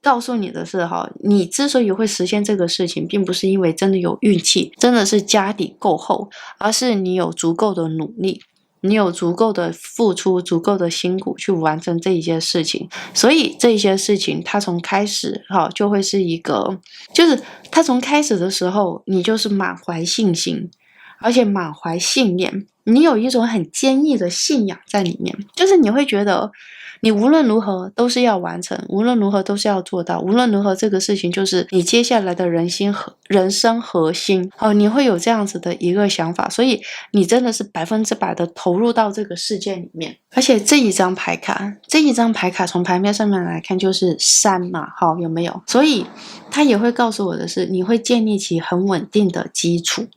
告诉你的是你之所以会实现这个事情，并不是因为真的有运气，真的是家底够厚，而是你有足够的努力。你有足够的付出，足够的辛苦去完成这一些事情，所以这一些事情它从开始就会是一个，就是它从开始的时候你就是满怀信心，而且满怀信念，你有一种很坚毅的信仰在里面，就是你会觉得你无论如何都是要完成，无论如何都是要做到，无论如何这个事情就是你接下来的人生核心你会有这样子的一个想法，所以你真的是100%的投入到这个事件里面。而且这一张牌卡从牌面上面来看就是3嘛，有没有？所以它也会告诉我的是，你会建立起很稳定的基础。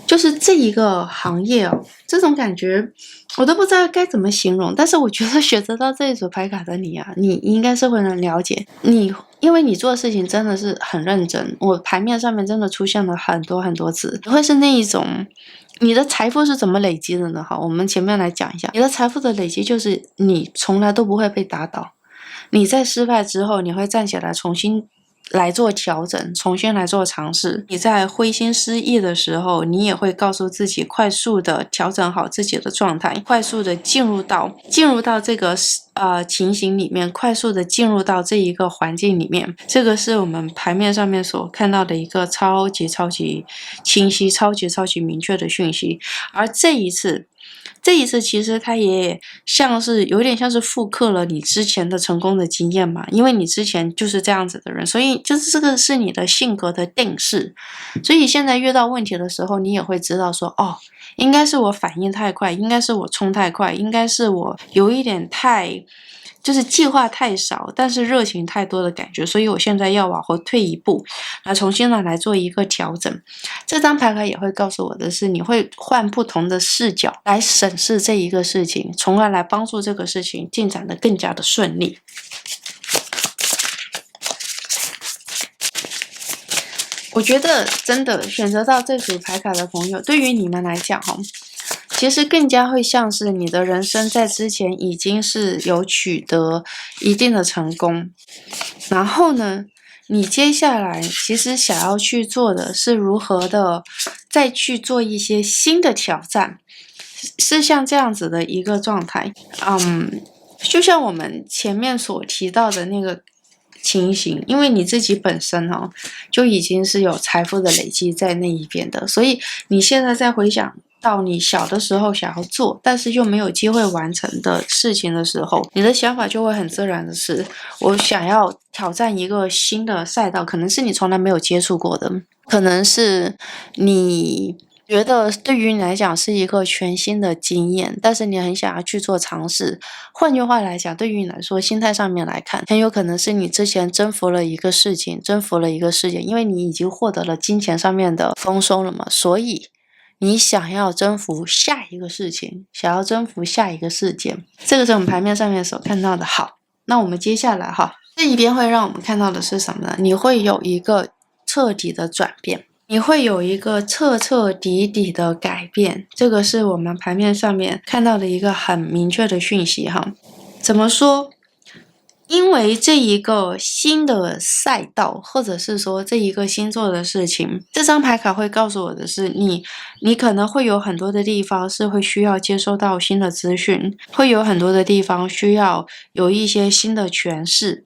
就是这一个行业这种感觉我都不知道该怎么形容，但是我觉得选择到这一组牌卡的你你应该是会能了解因为你做的事情真的是很认真，我牌面上面真的出现了很多很多次，你会是那一种，你的财富是怎么累积的呢？我们前面来讲一下，你的财富的累积就是你从来都不会被打倒，你在失败之后你会站起来重新来做调整，重新来做尝试。你在灰心失意的时候，你也会告诉自己快速的调整好自己的状态，快速的进入到这个情形里面，快速的进入到这一个环境里面。这个是我们牌面上面所看到的一个超级清晰、超级明确的讯息。而这一次其实它也有点像是复刻了你之前的成功的经验嘛，因为你之前就是这样子的人，所以就是这个是你的性格的定式，所以现在遇到问题的时候，你也会知道说应该是我反应太快，应该是我冲太快，应该是我有一点就是计划太少，但是热情太多的感觉，所以我现在要往后退一步，来重新来做一个调整。这张牌卡也会告诉我的是，你会换不同的视角来审视这一个事情，从而来帮助这个事情进展得更加的顺利。我觉得真的选择到这组牌卡的朋友，对于你们来讲其实更加会像是你的人生在之前已经是有取得一定的成功，然后呢，你接下来其实想要去做的是如何的再去做一些新的挑战，是像这样子的一个状态。就像我们前面所提到的那个情形，因为你自己本身就已经是有财富的累积在那一边的，所以你现在再回想到你小的时候想要做但是又没有机会完成的事情的时候，你的想法就会很自然的是，我想要挑战一个新的赛道，可能是你从来没有接触过的，可能是你觉得对于你来讲是一个全新的经验，但是你很想要去做尝试。换句话来讲，对于你来说，心态上面来看，很有可能是你之前征服了一个事情，征服了一个事件，因为你已经获得了金钱上面的丰收了嘛，所以你想要征服下一个事情，想要征服下一个事件，这个是我们牌面上面所看到的。好，那我们接下来这一边会让我们看到的是什么呢？你会有一个彻底的转变，你会有一个彻底的改变，这个是我们牌面上面看到的一个很明确的讯息怎么说？因为这一个新的赛道，或者是说这一个新做的事情，这张牌卡会告诉我的是，你可能会有很多的地方是会需要接收到新的资讯，会有很多的地方需要有一些新的诠释。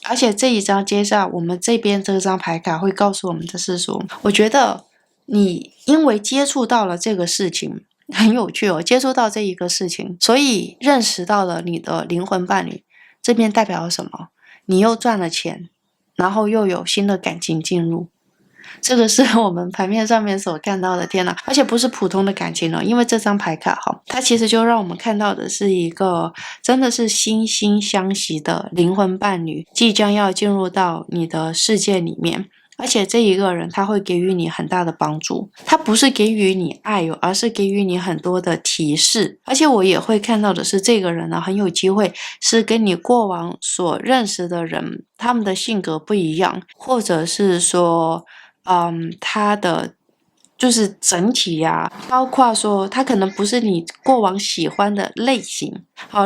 而且这一张接下我们这边这张牌卡会告诉我们的是说，我觉得你因为接触到了这个事情，很有趣接触到这一个事情，所以认识到了你的灵魂伴侣。这边代表了什么？你又赚了钱，然后又有新的感情进入，这个是我们牌面上面所看到的。天哪，而且不是普通的感情因为这张牌卡它其实就让我们看到的是一个真的是惺惺相惜的灵魂伴侣即将要进入到你的世界里面，而且这一个人他会给予你很大的帮助，他不是给予你爱而是给予你很多的提示。而且我也会看到的是，这个人很有机会是跟你过往所认识的人他们的性格不一样，或者是说他的就是整体包括说他可能不是你过往喜欢的类型，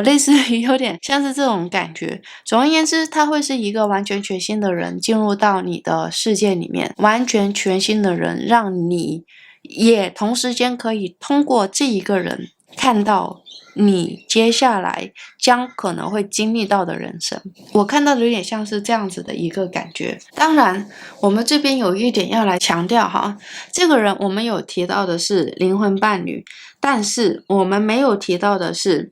类似于有点像是这种感觉。总而言之，他会是一个完全全新的人进入到你的世界里面，完全全新的人，让你也同时间可以通过这一个人看到你接下来将可能会经历到的人生。我看到的有点像是这样子的一个感觉。当然我们这边有一点要来强调哈，这个人我们有提到的是灵魂伴侣，但是我们没有提到的是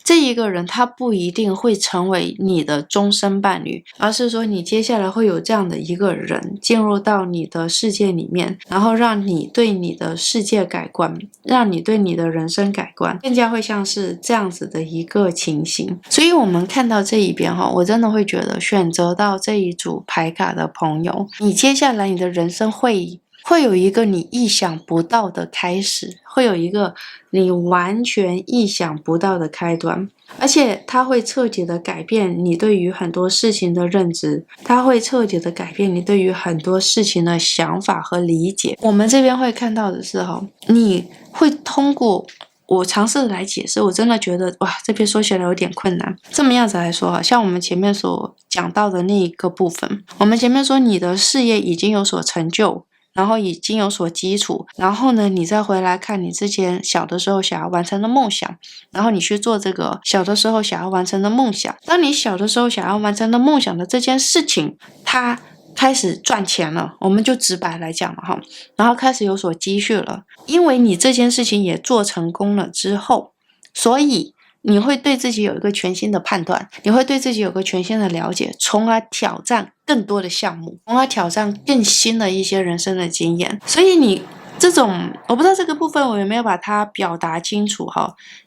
这一个人他不一定会成为你的终身伴侣，而是说你接下来会有这样的一个人进入到你的世界里面，然后让你对你的世界改观，让你对你的人生改观，更加会像是这样子的一个情形。所以我们看到这一边我真的会觉得选择到这一组牌卡的朋友，你接下来你的人生会有一个你意想不到的开始，会有一个你完全意想不到的开端，而且它会彻底的改变你对于很多事情的认知，它会彻底的改变你对于很多事情的想法和理解。我们这边会看到的是你会通过我尝试来解释，我真的觉得哇，这边说起来有点困难。这么样子来说像我们前面所讲到的那一个部分，我们前面说你的事业已经有所成就，然后已经有所基础，然后呢你再回来看你之前小的时候想要完成的梦想，然后你去做这个小的时候想要完成的梦想。当你小的时候想要完成的梦想的这件事情它开始赚钱了，我们就直白来讲了然后开始有所积蓄了，因为你这件事情也做成功了之后，所以你会对自己有一个全新的判断，你会对自己有个全新的了解，从而挑战更多的项目，从而挑战更新的一些人生的经验。所以你这种我不知道这个部分我有没有把它表达清楚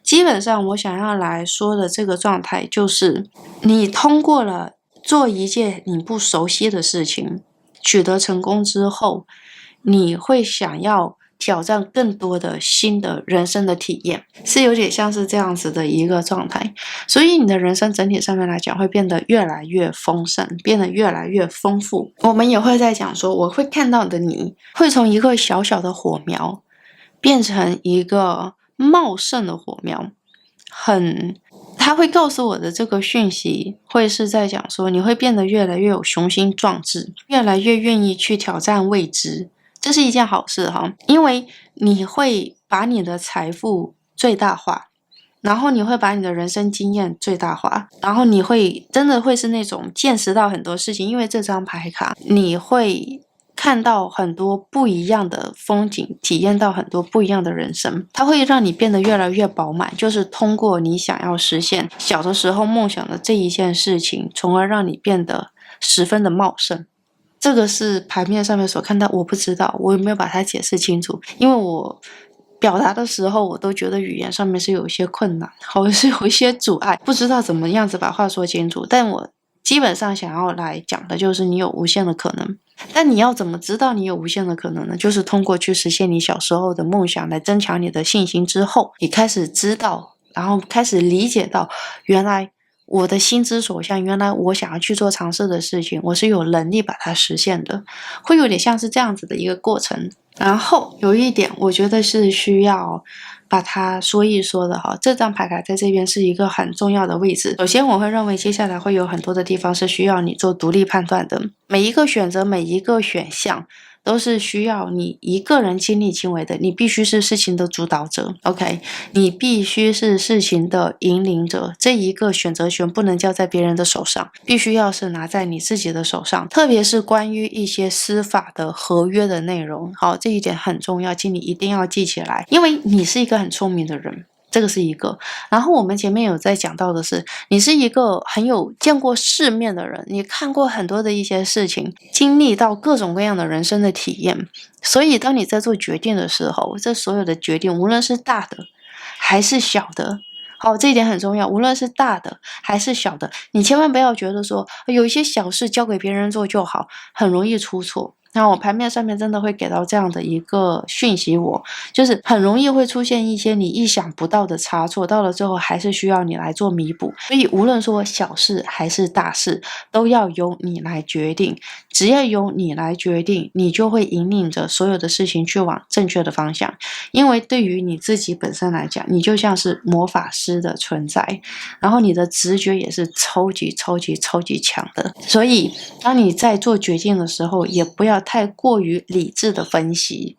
基本上我想要来说的这个状态就是你通过了做一件你不熟悉的事情，取得成功之后，你会想要挑战更多的新的人生的体验，是有点像是这样子的一个状态。所以你的人生整体上面来讲会变得越来越丰盛，变得越来越丰富。我们也会在讲说，我会看到的你会从一个小小的火苗变成一个茂盛的火苗，他会告诉我的这个讯息会是在讲说，你会变得越来越有雄心壮志，越来越愿意去挑战未知，这是一件好事因为你会把你的财富最大化，然后你会把你的人生经验最大化，然后你会真的会是那种见识到很多事情，因为这张牌卡你会看到很多不一样的风景，体验到很多不一样的人生，它会让你变得越来越饱满，就是通过你想要实现小的时候梦想的这一件事情，从而让你变得十分的茂盛。这个是牌面上面所看到，我不知道我有没有把它解释清楚，因为我表达的时候我都觉得语言上面是有一些困难，或是有一些阻碍，不知道怎么样子把话说清楚。但我基本上想要来讲的就是你有无限的可能，但你要怎么知道你有无限的可能呢？就是通过去实现你小时候的梦想来增强你的信心之后，你开始知道，然后开始理解到，原来我的心之所向，原来我想要去做尝试的事情，我是有能力把它实现的，会有点像是这样子的一个过程。然后有一点我觉得是需要把它说一说的这张牌卡在这边是一个很重要的位置。首先我会认为接下来会有很多的地方是需要你做独立判断的，每一个选择每一个选项都是需要你一个人亲力亲为的，你必须是事情的主导者 OK， 你必须是事情的引领者，这一个选择权不能交在别人的手上，必须要是拿在你自己的手上，特别是关于一些司法的合约的内容这一点很重要，请你一定要记起来，因为你是一个很聪明的人，这个是一个。然后我们前面有在讲到的是，你是一个很有见过世面的人，你看过很多的一些事情，经历到各种各样的人生的体验，所以当你在做决定的时候，这所有的决定无论是大的还是小的，这一点很重要，无论是大的还是小的，你千万不要觉得说有一些小事交给别人做就好，很容易出错。那我牌面上面真的会给到这样的一个讯息，就是很容易会出现一些你意想不到的差错，到了最后还是需要你来做弥补。所以无论说小事还是大事，都要由你来决定，只要由你来决定，你就会引领着所有的事情去往正确的方向。因为对于你自己本身来讲，你就像是魔法师的存在，然后你的直觉也是超级强的，所以当你在做决定的时候，也不要太过于理智的分析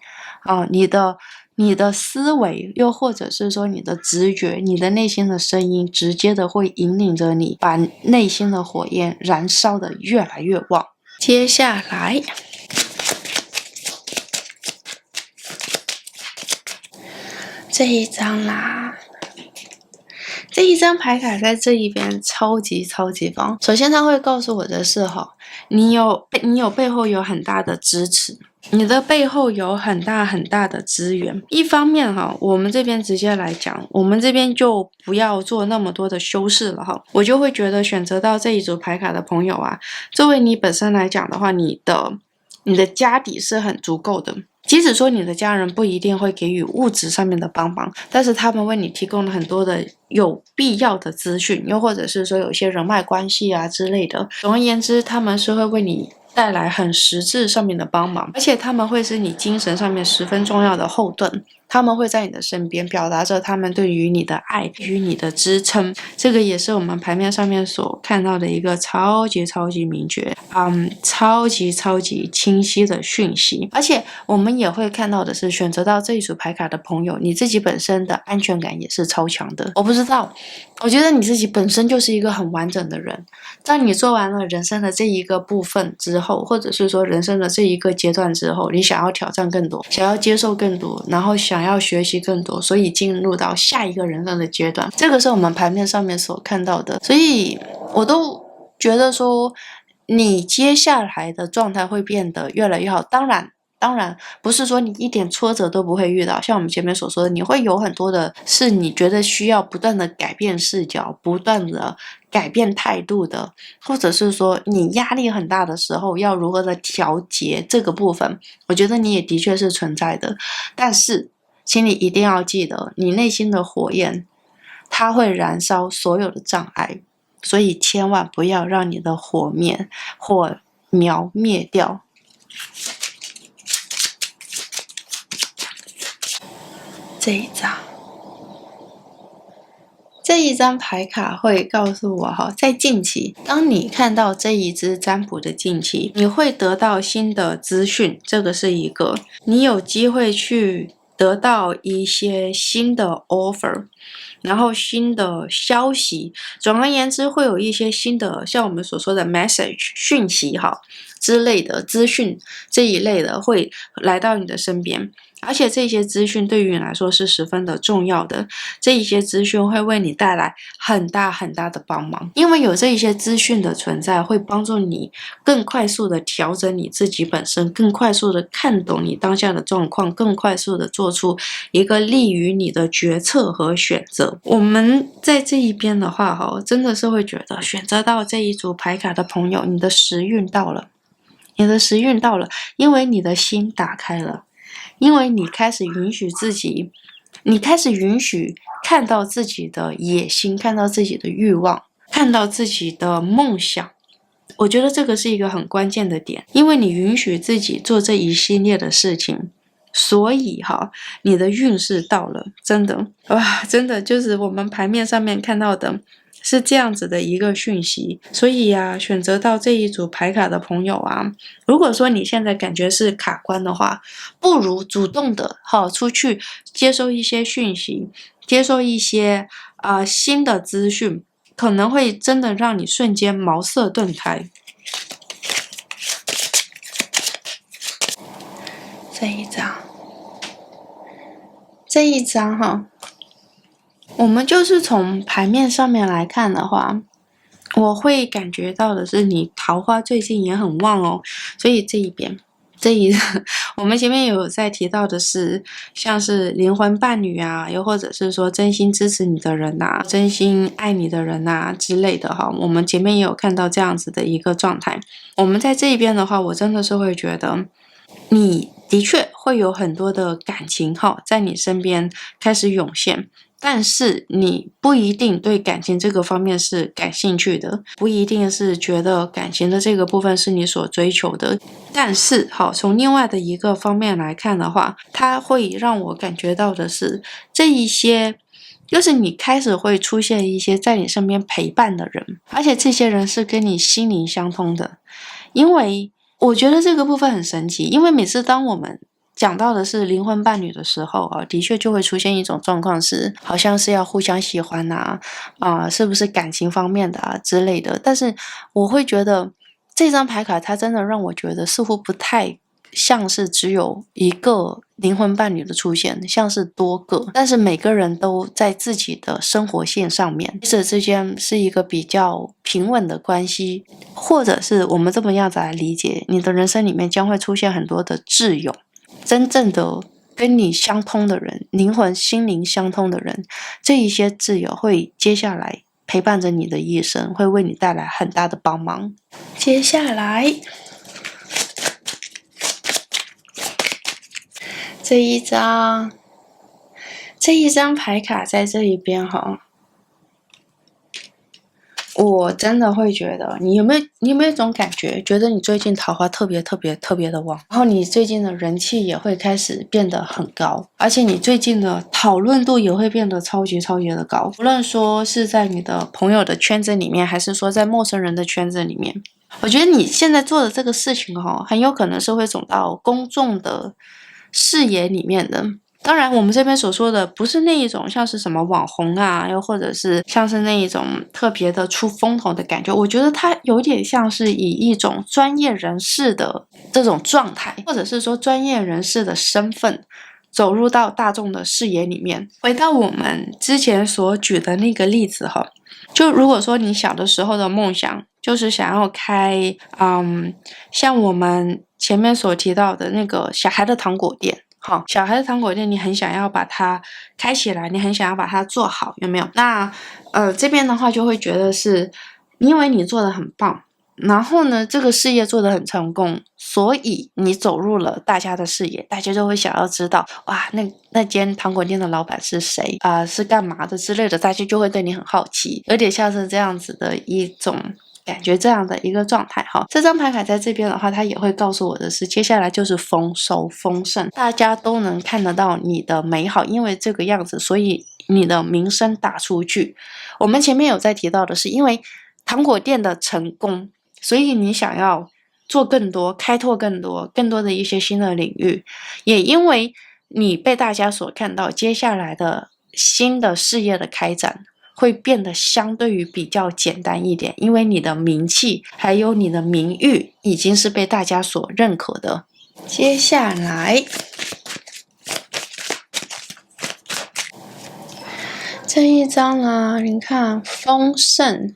你的你的思维，又或者是说你的直觉，你的内心的声音，直接的会引领着你，把内心的火焰燃烧的越来越旺。接下来，这一张啦。这一张牌卡在这一边超级棒。首先它会告诉我的是你有背后有很大的支持，你的背后有很大的资源。一方面我们这边直接来讲，我们这边就不要做那么多的修饰了我就会觉得选择到这一组牌卡的朋友啊，作为你本身来讲的话，你的家底是很足够的。即使说你的家人不一定会给予物质上面的帮忙，但是他们为你提供了很多的有必要的资讯，又或者是说有些人脉关系啊之类的。总而言之，他们是会为你带来很实质上面的帮忙，而且他们会是你精神上面十分重要的后盾。他们会在你的身边，表达着他们对于你的爱与你的支撑。这个也是我们牌面上面所看到的一个超级明确超级清晰的讯息。而且我们也会看到的是，选择到这一组牌卡的朋友，你自己本身的安全感也是超强的。我不知道，我觉得你自己本身就是一个很完整的人。当你做完了人生的这一个部分之后，或者是说人生的这一个阶段之后，你想要挑战更多，想要接受更多，然后想要学习更多，所以进入到下一个人生的阶段。这个是我们牌面上面所看到的，所以我都觉得说你接下来的状态会变得越来越好。当然不是说你一点挫折都不会遇到，像我们前面所说的，你会有很多的是你觉得需要不断的改变视角，不断的改变态度的，或者是说你压力很大的时候要如何的调节这个部分，我觉得你也的确是存在的。但是请你一定要记得，你内心的火焰它会燃烧所有的障碍，所以千万不要让你的火苗灭掉。这一张牌卡会告诉我在近期，当你看到这一支占卜的近期，你会得到新的资讯，这个是一个，你有机会去得到一些新的 offer， 然后新的消息，总而言之会有一些新的，像我们所说的 message 讯息之类的资讯这一类的会来到你的身边。而且这些资讯对于你来说是十分的重要的，这一些资讯会为你带来很大的帮忙，因为有这一些资讯的存在，会帮助你更快速的调整你自己本身，更快速的看懂你当下的状况，更快速的做出一个利于你的决策和选择。我们在这一边的话真的是会觉得选择到这一组牌卡的朋友，你的时运到了，因为你的心打开了，因为你开始允许自己，看到自己的野心，看到自己的欲望，看到自己的梦想。我觉得这个是一个很关键的点，因为你允许自己做这一系列的事情，所以你的运势到了，真的就是我们牌面上面看到的是这样子的一个讯息。所以选择到这一组牌卡的朋友如果说你现在感觉是卡关的话，不如主动的出去接收一些讯息，接收一些新的资讯，可能会真的让你瞬间茅塞顿开。这一张我们就是从牌面上面来看的话，我会感觉到的是你桃花最近也很旺哦。所以我们前面有在提到的是像是灵魂伴侣又或者是说真心支持你的人真心爱你的人之类的我们前面也有看到这样子的一个状态。我们在这一边的话，我真的是会觉得你的确会有很多的感情在你身边开始涌现，但是你不一定对感情这个方面是感兴趣的，不一定是觉得感情的这个部分是你所追求的。但是从另外的一个方面来看的话，它会让我感觉到的是这一些就是你开始会出现一些在你身边陪伴的人，而且这些人是跟你心灵相通的。因为我觉得这个部分很神奇，因为每次当我们讲到的是灵魂伴侣的时候啊，的确就会出现一种状况是，好像是要互相喜欢是不是感情方面的之类的。但是我会觉得这张牌卡它真的让我觉得似乎不太像是只有一个灵魂伴侣的出现，像是多个，但是每个人都在自己的生活线上面，彼此之间是一个比较平稳的关系，或者是我们这么样子来理解，你的人生里面将会出现很多的挚友，真正的跟你相通的人，灵魂心灵相通的人，这一些挚友会接下来陪伴着你的一生，会为你带来很大的帮忙。接下来这一张牌卡在这一边哈，我真的会觉得，你有没有一种感觉，觉得你最近桃花特别的旺，然后你最近的人气也会开始变得很高，而且你最近的讨论度也会变得超级的高，无论说是在你的朋友的圈子里面，还是说在陌生人的圈子里面，我觉得你现在做的这个事情很有可能是会走到公众的视野里面的。当然我们这边所说的不是那一种像是什么网红又或者是像是那一种特别的出风头的感觉，我觉得它有点像是以一种专业人士的这种状态，或者是说专业人士的身份走入到大众的视野里面。回到我们之前所举的那个例子就如果说你小的时候的梦想就是想要开像我们前面所提到的那个小孩的糖果店，小孩的糖果店你很想要把它开起来，你很想要把它做好，有没有？那这边的话就会觉得是因为你做得很棒，然后呢这个事业做得很成功，所以你走入了大家的视野，大家就会想要知道哇那间糖果店的老板是谁是干嘛的之类的，大家就会对你很好奇，有点像是这样子的一种感觉，这样的一个状态这张牌卡在这边的话，它也会告诉我的是，接下来就是丰收丰盛，大家都能看得到你的美好，因为这个样子，所以你的名声打出去。我们前面有在提到的是，因为糖果店的成功，所以你想要做更多，开拓更多的一些新的领域，也因为你被大家所看到，接下来的新的事业的开展会变得相对于比较简单一点，因为你的名气还有你的名誉已经是被大家所认可的。接下来这一张呢，你看丰盛，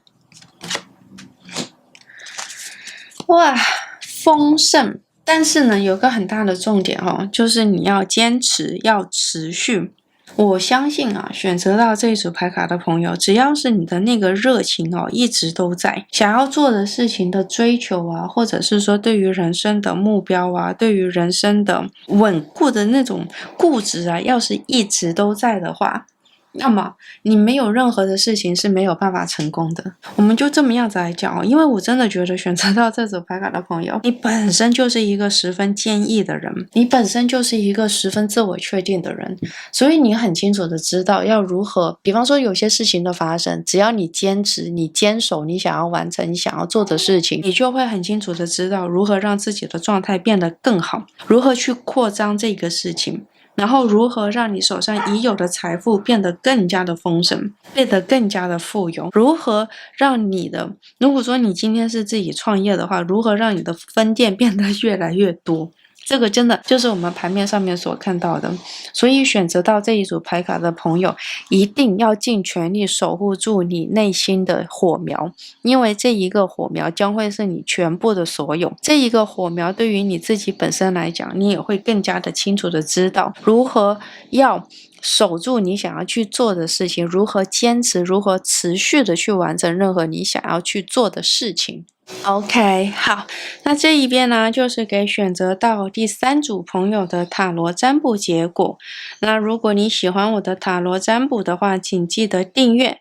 哇，丰盛，但是呢有个很大的重点就是你要坚持，要持续。我相信选择到这一组牌卡的朋友，只要是你的那个热情一直都在，想要做的事情的追求或者是说对于人生的目标对于人生的稳固的那种固执要是一直都在的话，那么你没有任何的事情是没有办法成功的。我们就这么样子来讲因为我真的觉得选择到这组牌卡的朋友，你本身就是一个十分坚毅的人，你本身就是一个十分自我确定的人，所以你很清楚的知道要如何，比方说有些事情的发生，只要你坚持，你坚守你想要完成你想要做的事情，你就会很清楚的知道如何让自己的状态变得更好，如何去扩张这个事情，然后如何让你手上已有的财富变得更加的丰盛，变得更加的富有，如何让你的，如果说你今天是自己创业的话，如何让你的分店变得越来越多，这个真的就是我们牌面上面所看到的。所以选择到这一组牌卡的朋友，一定要尽全力守护住你内心的火苗，因为这一个火苗将会是你全部的所有。这一个火苗对于你自己本身来讲，你也会更加的清楚的知道如何要守住你想要去做的事情，如何坚持，如何持续的去完成任何你想要去做的事情。OK， 好，那这一边呢，就是给选择到第3组朋友的塔罗占卜结果。那如果你喜欢我的塔罗占卜的话，请记得订阅、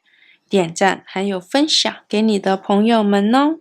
点赞还有分享给你的朋友们哦。